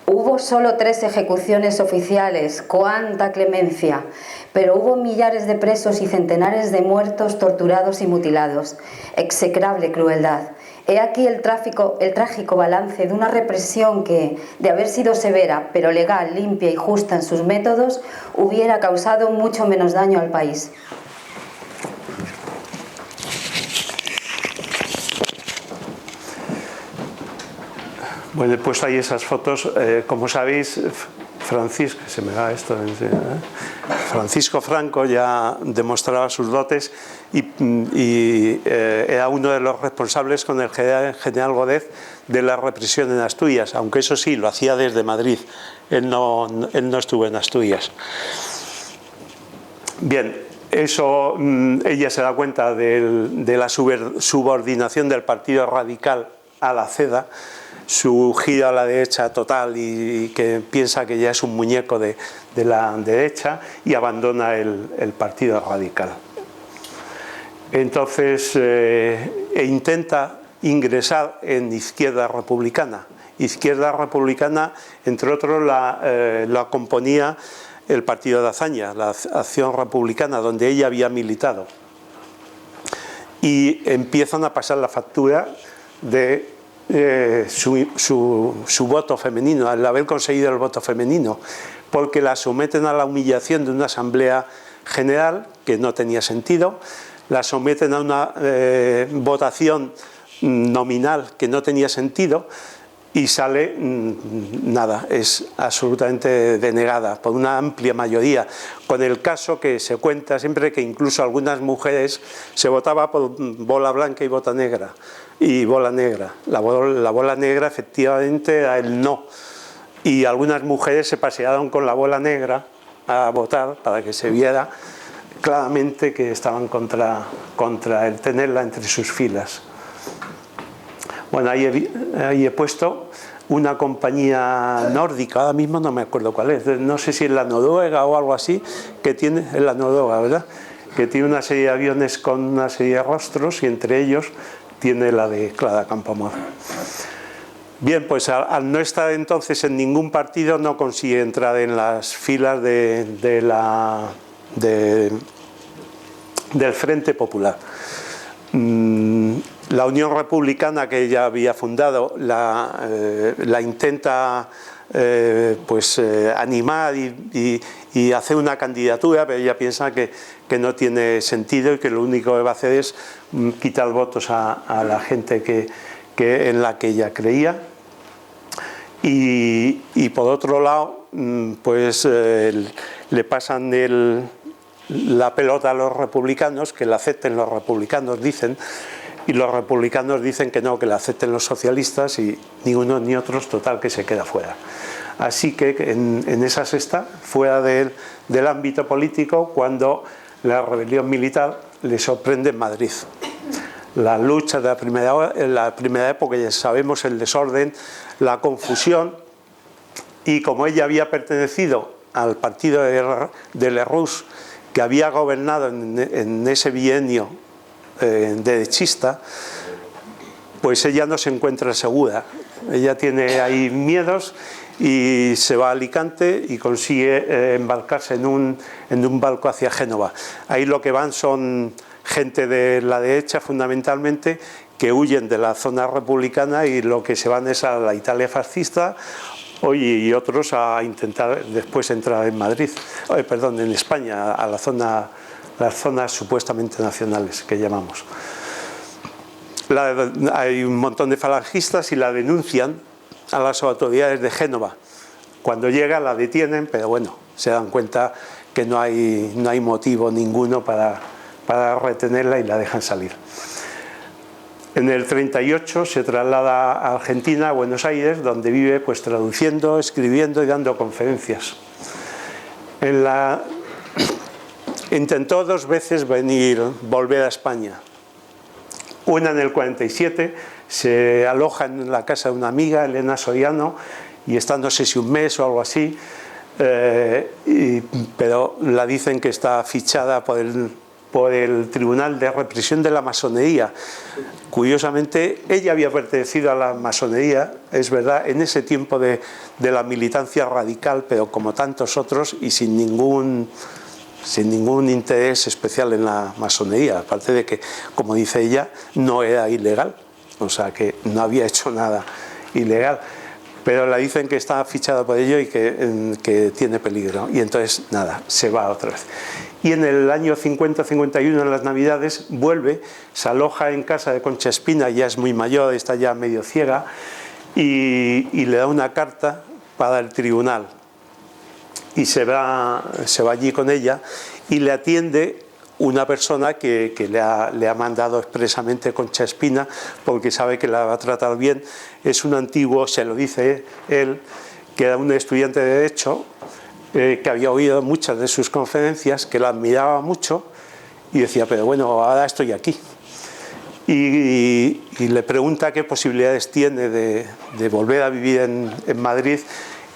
C: Hubo solo 3 ejecuciones oficiales, ¡cuánta clemencia! Pero hubo millares de presos y centenares de muertos, torturados y mutilados. Execrable crueldad. He aquí el trágico balance de una represión que, de haber sido severa, pero legal, limpia y justa en sus métodos, hubiera causado mucho menos daño al país.
B: Bueno, pues hay esas fotos, como sabéis, Francisco Franco ya demostraba sus dotes y era uno de los responsables con el general Godez de la represión en Asturias, aunque eso sí, lo hacía desde Madrid, él no estuvo en Asturias. Bien, eso ella se da cuenta de la subordinación del Partido Radical a la CEDA, su giro a la derecha total y que piensa que ya es un muñeco de la derecha, y abandona el Partido Radical. Entonces intenta ingresar en Izquierda Republicana. Izquierda Republicana, entre otros, la componía el partido de Azaña, la Acción Republicana, donde ella había militado. Y empiezan a pasar la factura de su voto femenino, al haber conseguido el voto femenino, porque la someten a la humillación de una asamblea general que no tenía sentido, la someten a una votación nominal que no tenía sentido y sale nada, es absolutamente denegada por una amplia mayoría, con el caso que se cuenta siempre que incluso algunas mujeres se votaba por bola blanca y bola negra. La bola negra efectivamente era el no, y algunas mujeres se pasearon con la bola negra a votar para que se viera claramente que estaban contra el tenerla entre sus filas. Bueno, ahí he puesto una compañía nórdica, ahora mismo no me acuerdo cuál es, no sé si es la Noruega o algo así, que tiene, es la Noruega, ¿verdad?, que tiene una serie de aviones con una serie de rostros, y entre ellos tiene la de Clara Campoamor. Bien, pues al no estar entonces en ningún partido, no consigue entrar en las filas del Frente Popular. La Unión Republicana, que ella había fundado, la intenta animar y hacer una candidatura, pero ella piensa que no tiene sentido y que lo único que va a hacer es quitar votos a la gente en la que ella creía. Y por otro lado, pues le pasan la pelota a los republicanos, que la acepten los republicanos, dicen, y los republicanos dicen que no, que la acepten los socialistas, y ni unos ni otros, total, que se queda fuera. Así que en esa está fuera del ámbito político cuando la rebelión militar le sorprende en Madrid. La lucha de la primera época, ya sabemos el desorden, la confusión, y como ella había pertenecido al partido de Lerroux, que había gobernado en ese bienio derechista, pues ella no se encuentra segura. Ella tiene ahí miedos y se va a Alicante y consigue embarcarse en un barco hacia Génova. Ahí lo que van son gente de la derecha fundamentalmente, que huyen de la zona republicana, y lo que se van es a la Italia fascista, y otros a intentar después entrar en Madrid, en España, a las zonas supuestamente nacionales que llamamos. Hay un montón de falangistas y la denuncian a las autoridades de Génova. Cuando llega la detienen, pero bueno, se dan cuenta que no hay motivo ninguno para retenerla y la dejan salir. En el 38 se traslada a Argentina, a Buenos Aires, donde vive pues traduciendo, escribiendo y dando conferencias. Intentó 2 veces volver a España. Una en el 47, se aloja en la casa de una amiga, Elena Soriano, y está no sé si un mes o algo así, pero la dicen que está fichada por el Tribunal de Represión de la Masonería. Curiosamente, ella había pertenecido a la masonería, es verdad, en ese tiempo de la militancia radical, pero como tantos otros y sin ningún interés especial en la masonería, aparte de que, como dice ella, no era ilegal, o sea que no había hecho nada ilegal. Pero la dicen que está fichada por ello y que tiene peligro. Y entonces, nada, se va otra vez. Y en el año 50-51, en las Navidades, vuelve, se aloja en casa de Concha Espina, ya es muy mayor, está ya medio ciega, y le da una carta para el tribunal. Y se va allí con ella y le atiende una persona que le ha mandado expresamente Concha Espina porque sabe que la va a tratar bien. Es un antiguo, se lo dice él, que era un estudiante de Derecho, que había oído muchas de sus conferencias, que la admiraba mucho y decía, pero bueno, ahora estoy aquí. Y le pregunta qué posibilidades tiene de volver a vivir en Madrid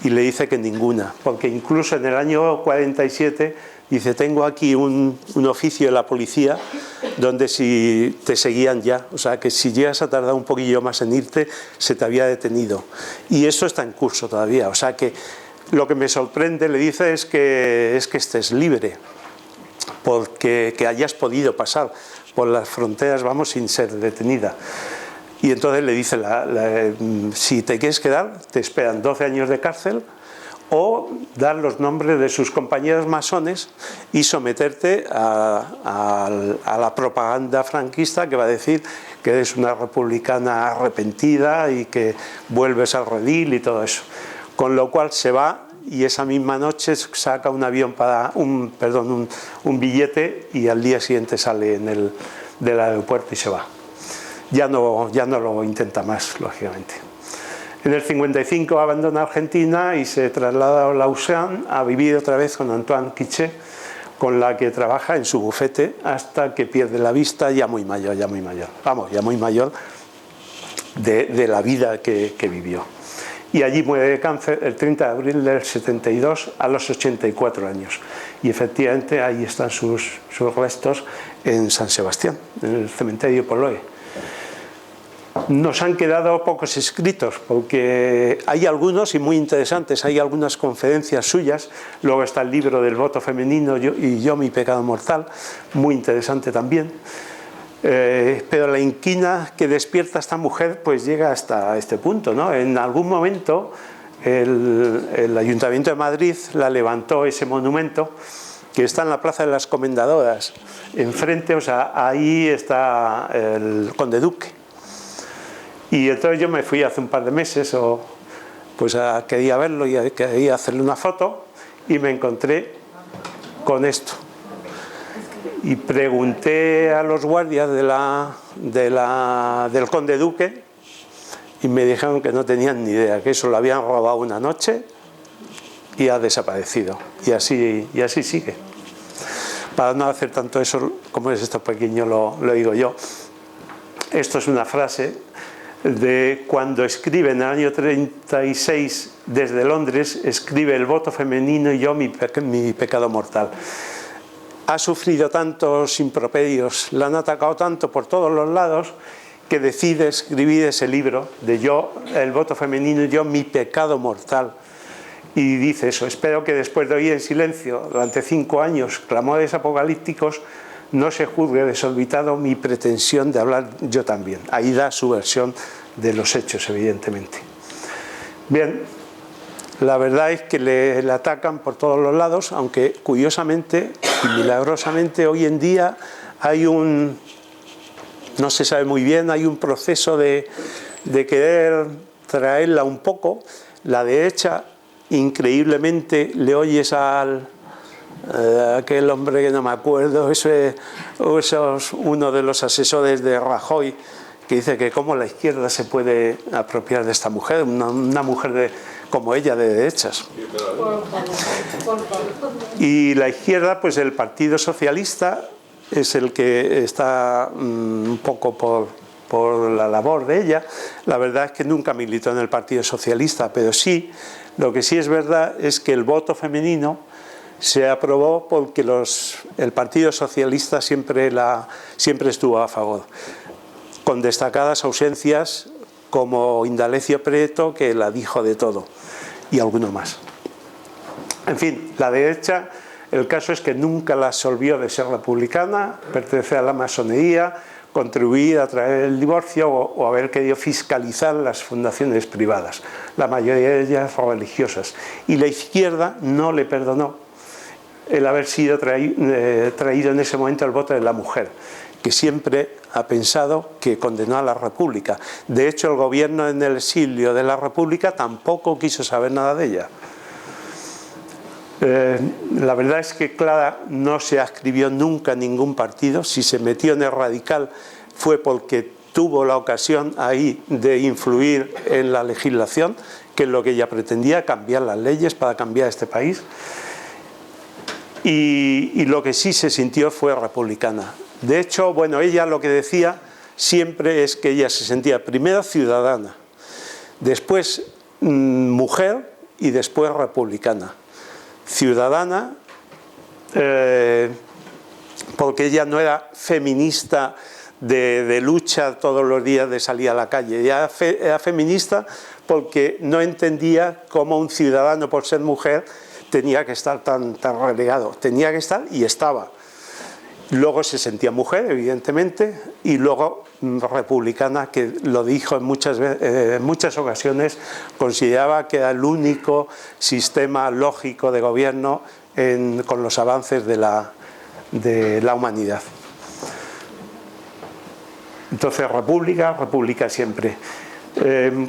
B: y le dice que ninguna, porque incluso en el año 47 dice, tengo aquí un oficio de la policía donde si te seguían ya, o sea que si llegas a tardar un poquillo más en irte, se te había detenido. Y eso está en curso todavía, o sea que lo que me sorprende, le dice, es que estés libre, porque que hayas podido pasar por las fronteras, vamos, sin ser detenida. Y entonces le dice, si te quieres quedar, te esperan 12 años de cárcel, o dar los nombres de sus compañeros masones y someterte a la propaganda franquista que va a decir que eres una republicana arrepentida y que vuelves al redil y todo eso. Con lo cual se va y esa misma noche saca un avión un billete y al día siguiente sale del aeropuerto y se va. Ya no lo intenta más, lógicamente. En el 55 abandona Argentina y se traslada a Lausanne a vivir otra vez con Antoine Quiché, con la que trabaja en su bufete hasta que pierde la vista, ya muy mayor, vamos, ya muy mayor de la vida que vivió. Y allí muere de cáncer el 30 de abril del 72 a los 84 años. Y efectivamente ahí están sus restos en San Sebastián, en el cementerio Poloé. Nos han quedado pocos escritos porque hay algunos y muy interesantes, hay algunas conferencias suyas, luego está el libro del voto femenino y yo mi pecado mortal, muy interesante también, pero la inquina que despierta a esta mujer pues llega hasta este punto, ¿no? En algún momento el Ayuntamiento de Madrid la levantó ese monumento que está en la Plaza de las Comendadoras, enfrente, o sea, ahí está el Conde Duque. Y entonces yo me fui hace un par de meses, quería verlo y quería hacerle una foto y me encontré con esto. Y pregunté a los guardias del Conde Duque y me dijeron que no tenían ni idea, que eso lo habían robado una noche y ha desaparecido. Y así sigue. Para no hacer tanto eso, como es esto pequeño, lo digo yo. Esto es una frase de cuando escribe en el año 36 desde Londres, escribe el voto femenino y yo mi pecado mortal. Ha sufrido tantos improperios, la han atacado tanto por todos los lados que decide escribir ese libro de yo, el voto femenino y yo mi pecado mortal. Y dice eso, espero que después de oír en silencio durante 5 años clamores apocalípticos no se juzgue desorbitado mi pretensión de hablar yo también. Ahí da su versión de los hechos, evidentemente. Bien, la verdad es que le atacan por todos los lados, aunque curiosamente y milagrosamente hoy en día hay no se sabe muy bien, hay un proceso de querer traerla un poco. La derecha, increíblemente, le oyes al aquel hombre que no me acuerdo, uno de los asesores de Rajoy, que dice que cómo la izquierda se puede apropiar de esta mujer, una mujer como ella de derechas. Y la izquierda, pues el Partido Socialista es el que está un poco por la labor de ella. La verdad es que nunca militó en el Partido Socialista, pero sí, lo que sí es verdad es que el voto femenino se aprobó porque el Partido Socialista siempre estuvo a favor, con destacadas ausencias como Indalecio Prieto, que la dijo de todo, y alguno más. En fin, la derecha, el caso es que nunca la absolvió de ser republicana, pertenecer a la masonería, contribuir a traer el divorcio o haber querido fiscalizar las fundaciones privadas, la mayoría de ellas religiosas. Y la izquierda no le perdonó el haber sido traído en ese momento el voto de la mujer, que siempre ha pensado que condenó a la República. De hecho, el gobierno en el exilio de la República tampoco quiso saber nada de ella. La verdad es que Clara no se adscribió nunca a ningún partido. Si se metió en el radical fue porque tuvo la ocasión ahí de influir en la legislación, que es lo que ella pretendía, cambiar las leyes para cambiar este país. Y lo que sí se sintió fue republicana. De hecho, bueno, ella lo que decía siempre es que ella se sentía primero ciudadana, después mujer y después republicana. Ciudadana porque ella no era feminista de lucha todos los días, de salir a la calle. Ella era feminista porque no entendía cómo un ciudadano, por ser mujer, tenía que estar tan relegado. Tenía que estar y estaba. Luego se sentía mujer, evidentemente, y luego republicana, que lo dijo en muchas ocasiones, consideraba que era el único sistema lógico de gobierno con los avances de la humanidad. Entonces, república siempre.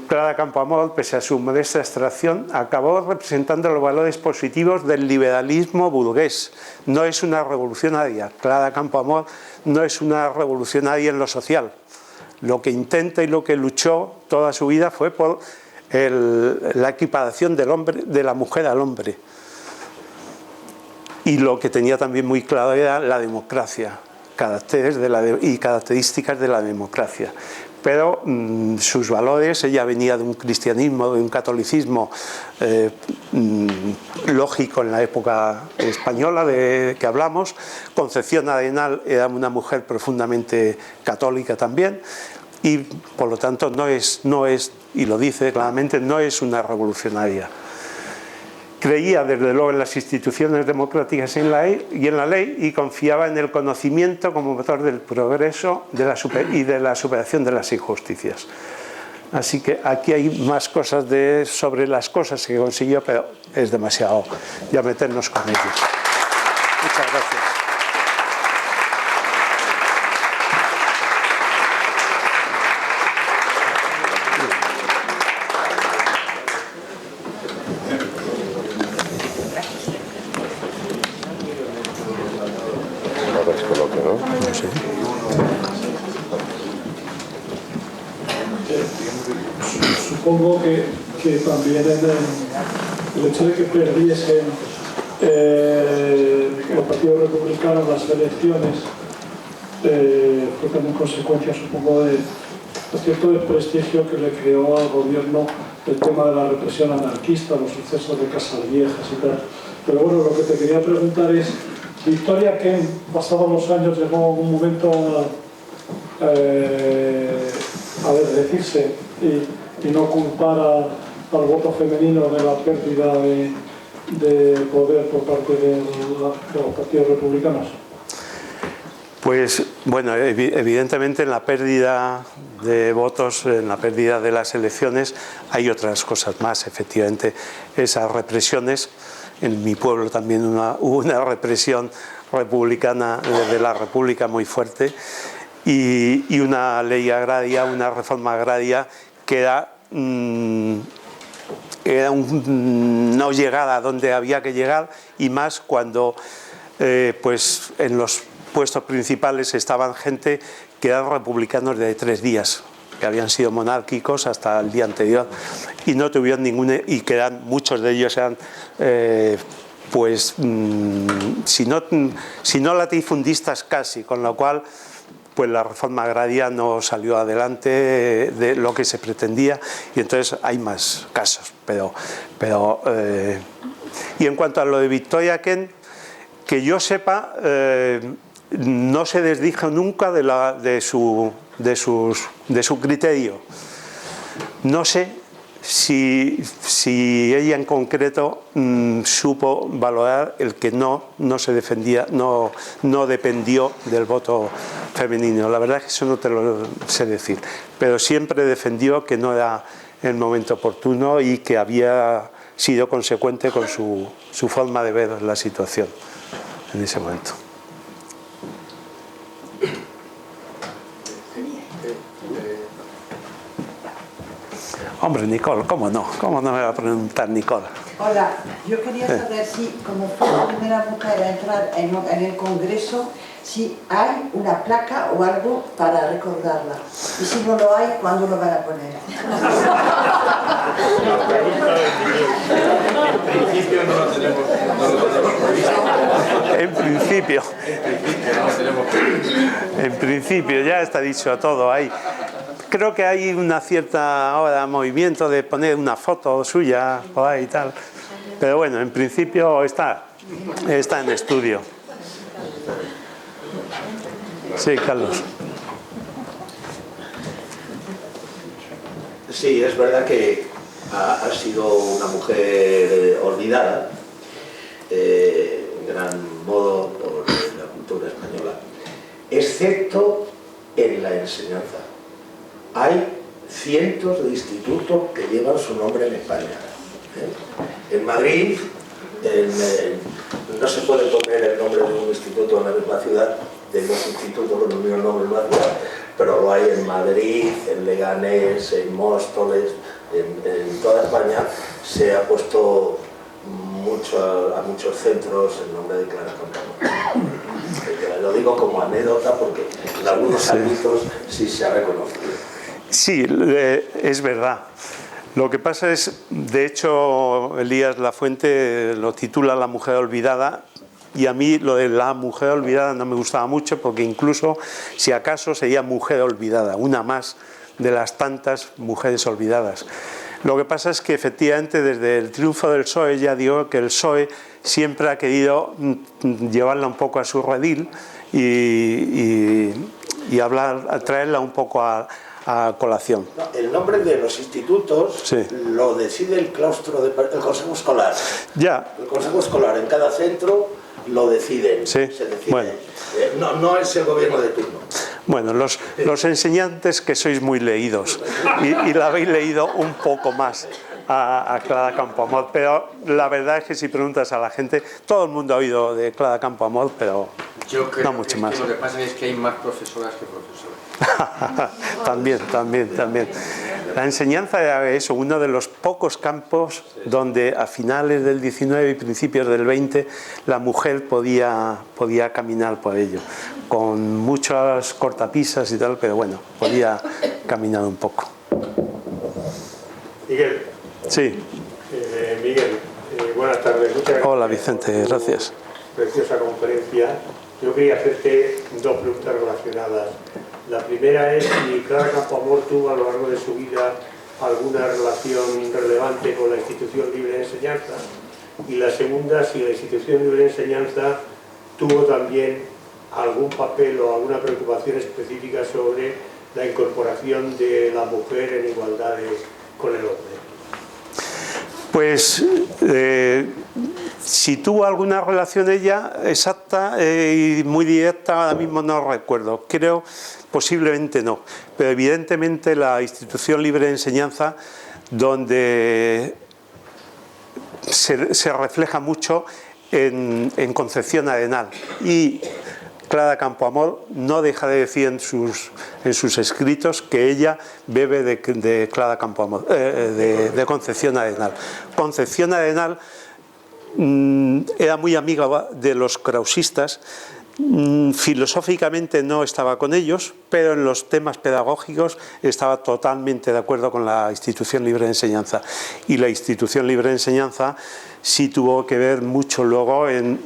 B: Clara Campoamor, pese a su modesta extracción, acabó representando los valores positivos del liberalismo burgués. No es una revolucionaria. Clara Campoamor no es una revolucionaria en lo social. Lo que intenta y lo que luchó toda su vida fue por la equiparación de la mujer al hombre. Y lo que tenía también muy claro era la democracia, características de la democracia. Pero sus valores, ella venía de un cristianismo, de un catolicismo lógico en la época española de que hablamos. Concepción Arenal era una mujer profundamente católica también, y por lo tanto no es, y lo dice claramente, no es una revolucionaria. Creía desde luego en las instituciones democráticas y en la ley, y confiaba en el conocimiento como motor del progreso y de la superación de las injusticias. Así que aquí hay más cosas sobre las cosas que consiguió, pero es demasiado ya meternos con ellos. Muchas gracias.
D: Supongo que también el hecho de que perdiesen los partidos republicanos las elecciones fue también consecuencia, supongo, de cierto desprestigio que le creó al gobierno el tema de la represión anarquista, los sucesos de Casas Viejas y tal. Pero bueno, lo que te quería preguntar es, Victoria Kent, pasados los años, llegó un momento a desdecirse y no culpar al voto femenino de la pérdida de poder por parte de los partidos republicanos.
B: Pues bueno, evidentemente en la pérdida de votos, en la pérdida de las elecciones, hay otras cosas más, efectivamente, esas represiones. En mi pueblo también hubo una represión republicana de la República muy fuerte, y una ley agraria, una reforma agraria que era no llegar a donde había que llegar, y más cuando pues en los puestos principales estaban gente que eran republicanos de 3 días, que habían sido monárquicos hasta el día anterior y no tuvieron ninguna, y que eran, muchos de ellos eran pues si no latifundistas casi, con lo cual pues la reforma agraria no salió adelante de lo que se pretendía, y entonces hay más casos, y en cuanto a lo de Victoria Kent, que yo sepa, no se desdijo nunca de su criterio. No sé si ella en concreto supo valorar el que no se defendía, no dependió del voto femenino. La verdad es que eso no te lo sé decir, pero siempre defendió que no era el momento oportuno y que había sido consecuente con su forma de ver la situación en ese momento. Hombre, Nicole, ¿cómo no? ¿Cómo no me va a preguntar Nicole?
E: Hola, yo quería saber si, como fue la primera mujer a entrar en el Congreso, si hay una placa o algo para recordarla. Y si no lo hay, ¿cuándo lo van a poner?
F: En principio no lo tenemos previsto.
B: En principio, ya está dicho todo ahí. Creo que hay una cierta ahora movimiento de poner una foto suya por ahí y tal. Pero bueno, en principio está en estudio. Sí, Carlos.
G: Sí, es verdad que ha sido una mujer olvidada, en gran modo, por la cultura española, excepto en la enseñanza. Hay cientos de institutos que llevan su nombre en España. En Madrid no se puede poner el nombre de un instituto en la misma ciudad, de dos institutos con el mismo nombre en una ciudad, pero lo hay en Madrid, en Leganés, en Móstoles, en toda España se ha puesto a muchos centros el nombre de Clara Campoamor. Lo digo como anécdota porque en algunos ámbitos sí se ha reconocido.
B: Sí, es verdad. Lo que pasa es, de hecho, Elías Lafuente lo titula La mujer olvidada, y a mí lo de la mujer olvidada no me gustaba mucho, porque incluso, si acaso, sería mujer olvidada, una más de las tantas mujeres olvidadas. Lo que pasa es que efectivamente desde el triunfo del PSOE ya digo que el PSOE siempre ha querido llevarla un poco a su redil y traerla un poco a colación.
G: No, el nombre de los institutos
B: sí.
G: Lo decide el claustro, el consejo escolar.
B: Ya.
G: El consejo escolar en cada centro lo deciden.
B: Sí.
G: Se decide.
B: Bueno.
G: No es el gobierno de turno.
B: Bueno, los enseñantes que sois muy leídos y la habéis leído un poco más a Clara Campoamor, pero la verdad es que si preguntas a la gente, todo el mundo ha oído de Clara Campoamor, pero
F: yo creo
B: no mucho
F: que
B: más.
F: Lo que pasa es que hay más profesoras que profesores.
B: También. La enseñanza era eso, uno de los pocos campos donde a finales del 19 y principios del 20 la mujer podía caminar por ello, con muchas cortapisas y tal, pero bueno, podía caminar un poco.
H: Miguel.
B: Sí.
H: Miguel, buenas tardes. Muchas gracias.
B: Hola Vicente, gracias.
H: Preciosa conferencia. Yo quería hacerte dos preguntas relacionadas. La primera es si Clara Campoamor tuvo a lo largo de su vida alguna relación relevante con la Institución Libre de Enseñanza. Y la segunda, si la Institución Libre de Enseñanza tuvo también algún papel o alguna preocupación específica sobre la incorporación de la mujer en igualdad con el hombre.
B: Pues si tuvo alguna relación ella exacta y muy directa, ahora mismo no recuerdo. Creo, posiblemente no, pero evidentemente la Institución Libre de Enseñanza, donde se refleja mucho en Concepción Arenal, y Clara Campoamor no deja de decir en sus escritos que ella bebe de Clara Campoamor, de Concepción Arenal. Concepción Arenal era muy amiga de los krausistas. Filosóficamente no estaba con ellos, pero en los temas pedagógicos estaba totalmente de acuerdo con la Institución Libre de Enseñanza. Y la Institución Libre de Enseñanza sí tuvo que ver mucho luego en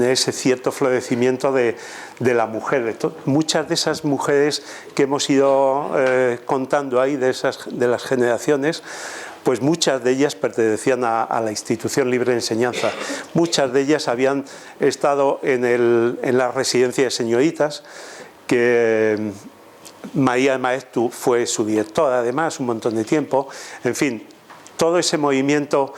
B: ese cierto florecimiento de la mujer. Muchas de esas mujeres que hemos ido contando ahí, de las generaciones, pues muchas de ellas pertenecían a la Institución Libre de Enseñanza. Muchas de ellas habían estado en la residencia de señoritas, que María de Maeztu fue su directora además un montón de tiempo. En fin, todo ese movimiento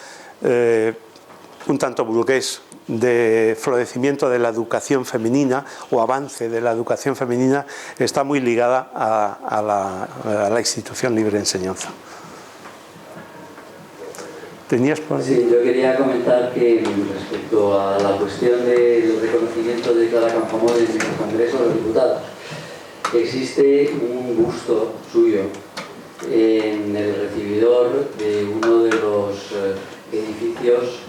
B: un tanto burgués de florecimiento de la educación femenina o avance de la educación femenina está muy ligada a la Institución Libre de Enseñanza. ¿Tenías por ahí?
I: Sí, yo quería comentar que respecto a la cuestión del reconocimiento de Clara Campoamor en el Congreso de los Diputados, existe un busto suyo en el recibidor de uno de los edificios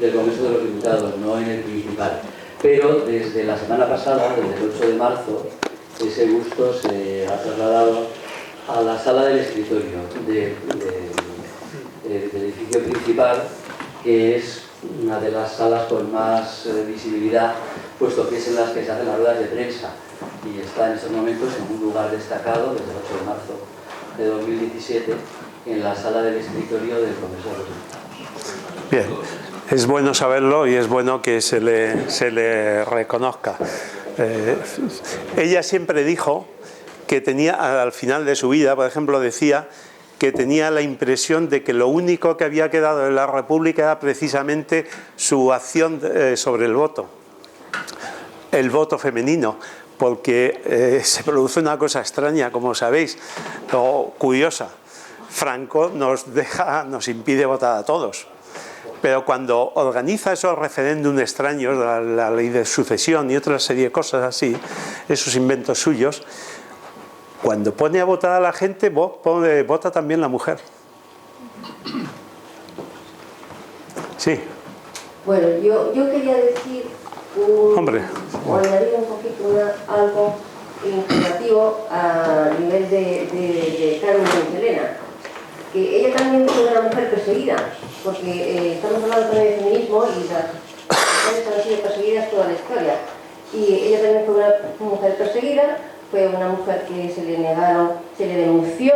I: del Congreso de los Diputados, no en el principal. Pero desde la semana pasada, desde el 8 de marzo, ese busto se ha trasladado a la sala del escritorio del edificio principal, que es una de las salas con más visibilidad, puesto que es en las que se hacen las ruedas de prensa, y está en estos momentos en un lugar destacado desde el 8 de marzo de 2017 en la sala del escritorio del Congreso de los Diputados.
B: Bien, es bueno saberlo y es bueno que se le reconozca. Ella siempre dijo que tenía, al final de su vida, por ejemplo, decía que tenía la impresión de que lo único que había quedado de la República era precisamente su acción sobre el voto femenino, porque se produce una cosa extraña, como sabéis, o curiosa. Franco nos impide votar a todos, pero cuando organiza esos referéndums extraños, la ley de sucesión y otra serie de cosas así, esos inventos suyos, cuando pone a votar a la gente, vota también la mujer. Sí.
J: Bueno, yo quería decir o añadir un poquito algo informativo a nivel de Carmen Elena, que ella también fue una mujer perseguida, porque estamos hablando también de feminismo y las mujeres han sido perseguidas toda la historia, y ella también fue una mujer perseguida. Fue una mujer que se le denunció,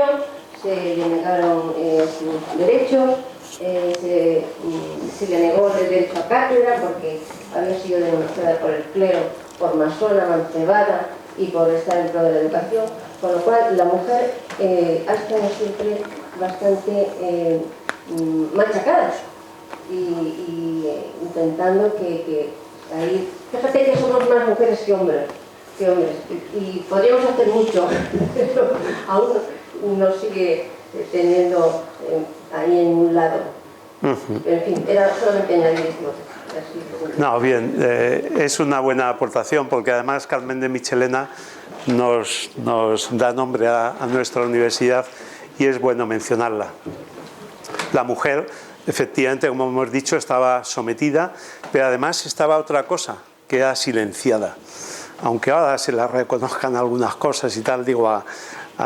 J: se le negaron sus derechos, se le negó el derecho a cátedra porque había sido denunciada por el clero, por masona, mancebada y por estar dentro de la educación, con lo cual la mujer ha estado siempre bastante machacada y intentando que ahí... Fíjate que somos más mujeres que hombres. Y podríamos hacer mucho, pero aún nos sigue teniendo ahí en un lado. En fin, era solamente añadir esto.
B: No, bien, es una buena aportación, porque además Carmen de Michelena nos da nombre a nuestra universidad y es bueno mencionarla. La mujer, efectivamente, como hemos dicho, estaba sometida, pero además estaba otra cosa, que era silenciada. Aunque ahora se la reconozcan algunas cosas y tal, digo, a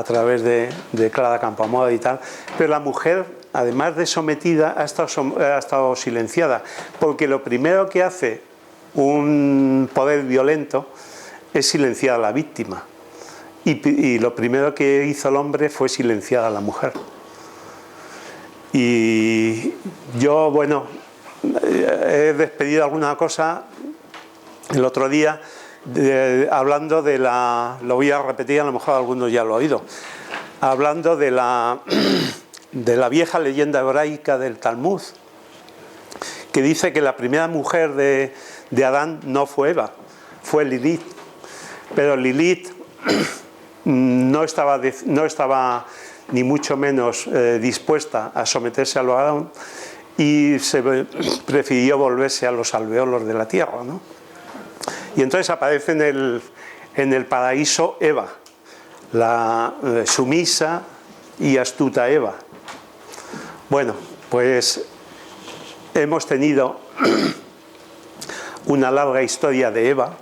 B: través de Clara Campoamor y tal, pero la mujer, además de sometida, ha estado silenciada, porque lo primero que hace un poder violento es silenciar a la víctima, y lo primero que hizo el hombre fue silenciar a la mujer. Y yo, bueno, he despedido alguna cosa el otro día, hablando de lo voy a repetir, a lo mejor algunos ya lo han oído, hablando de la vieja leyenda hebraica del Talmud, que dice que la primera mujer de Adán no fue Eva, fue Lilith, pero Lilith no estaba ni mucho menos dispuesta a someterse a lo Adán, y se prefirió volverse a los alvéolos de la tierra, ¿no? Y entonces aparece en el paraíso Eva, la sumisa y astuta Eva. Bueno, pues hemos tenido una larga historia de Eva,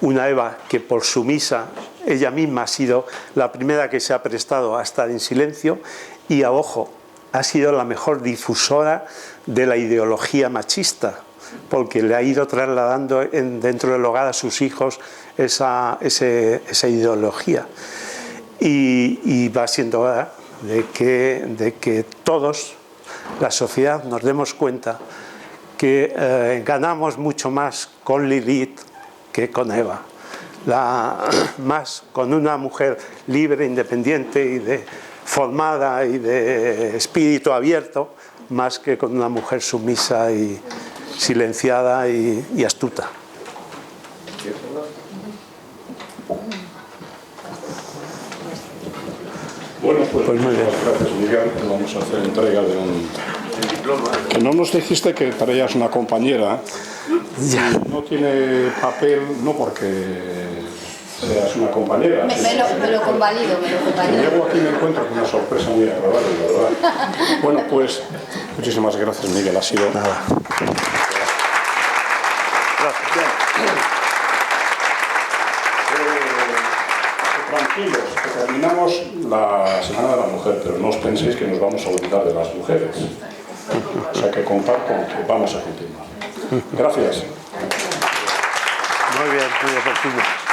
B: una Eva que por sumisa ella misma ha sido la primera que se ha prestado a estar en silencio y, a ojo, ha sido la mejor difusora de la ideología machista, porque le ha ido trasladando dentro del hogar a sus hijos esa ideología. Y va siendo hora de que todos, la sociedad, nos demos cuenta que ganamos mucho más con Lilith que con Eva. Más con una mujer libre, independiente y formada y de espíritu abierto, más que con una mujer sumisa y silenciada y astuta.
K: Bueno, pues
B: muy bien.
K: Gracias, Miguel. Vamos a hacer entrega de un diploma. Que no nos dijiste que para ella es una compañera.
B: Ya.
K: No tiene papel, no porque seas una compañera.
C: Me lo convalido,
K: Llego aquí y me encuentro con una sorpresa muy agradable, ¿verdad? Bueno, pues muchísimas gracias, Miguel. Ha sido...
B: Nada. Gracias.
K: Tranquilos, que terminamos la Semana de la Mujer, pero no os penséis que nos vamos a olvidar de las mujeres. O sea que contad con que vamos a continuar. Gracias.
B: Muy bien, muy oportuno.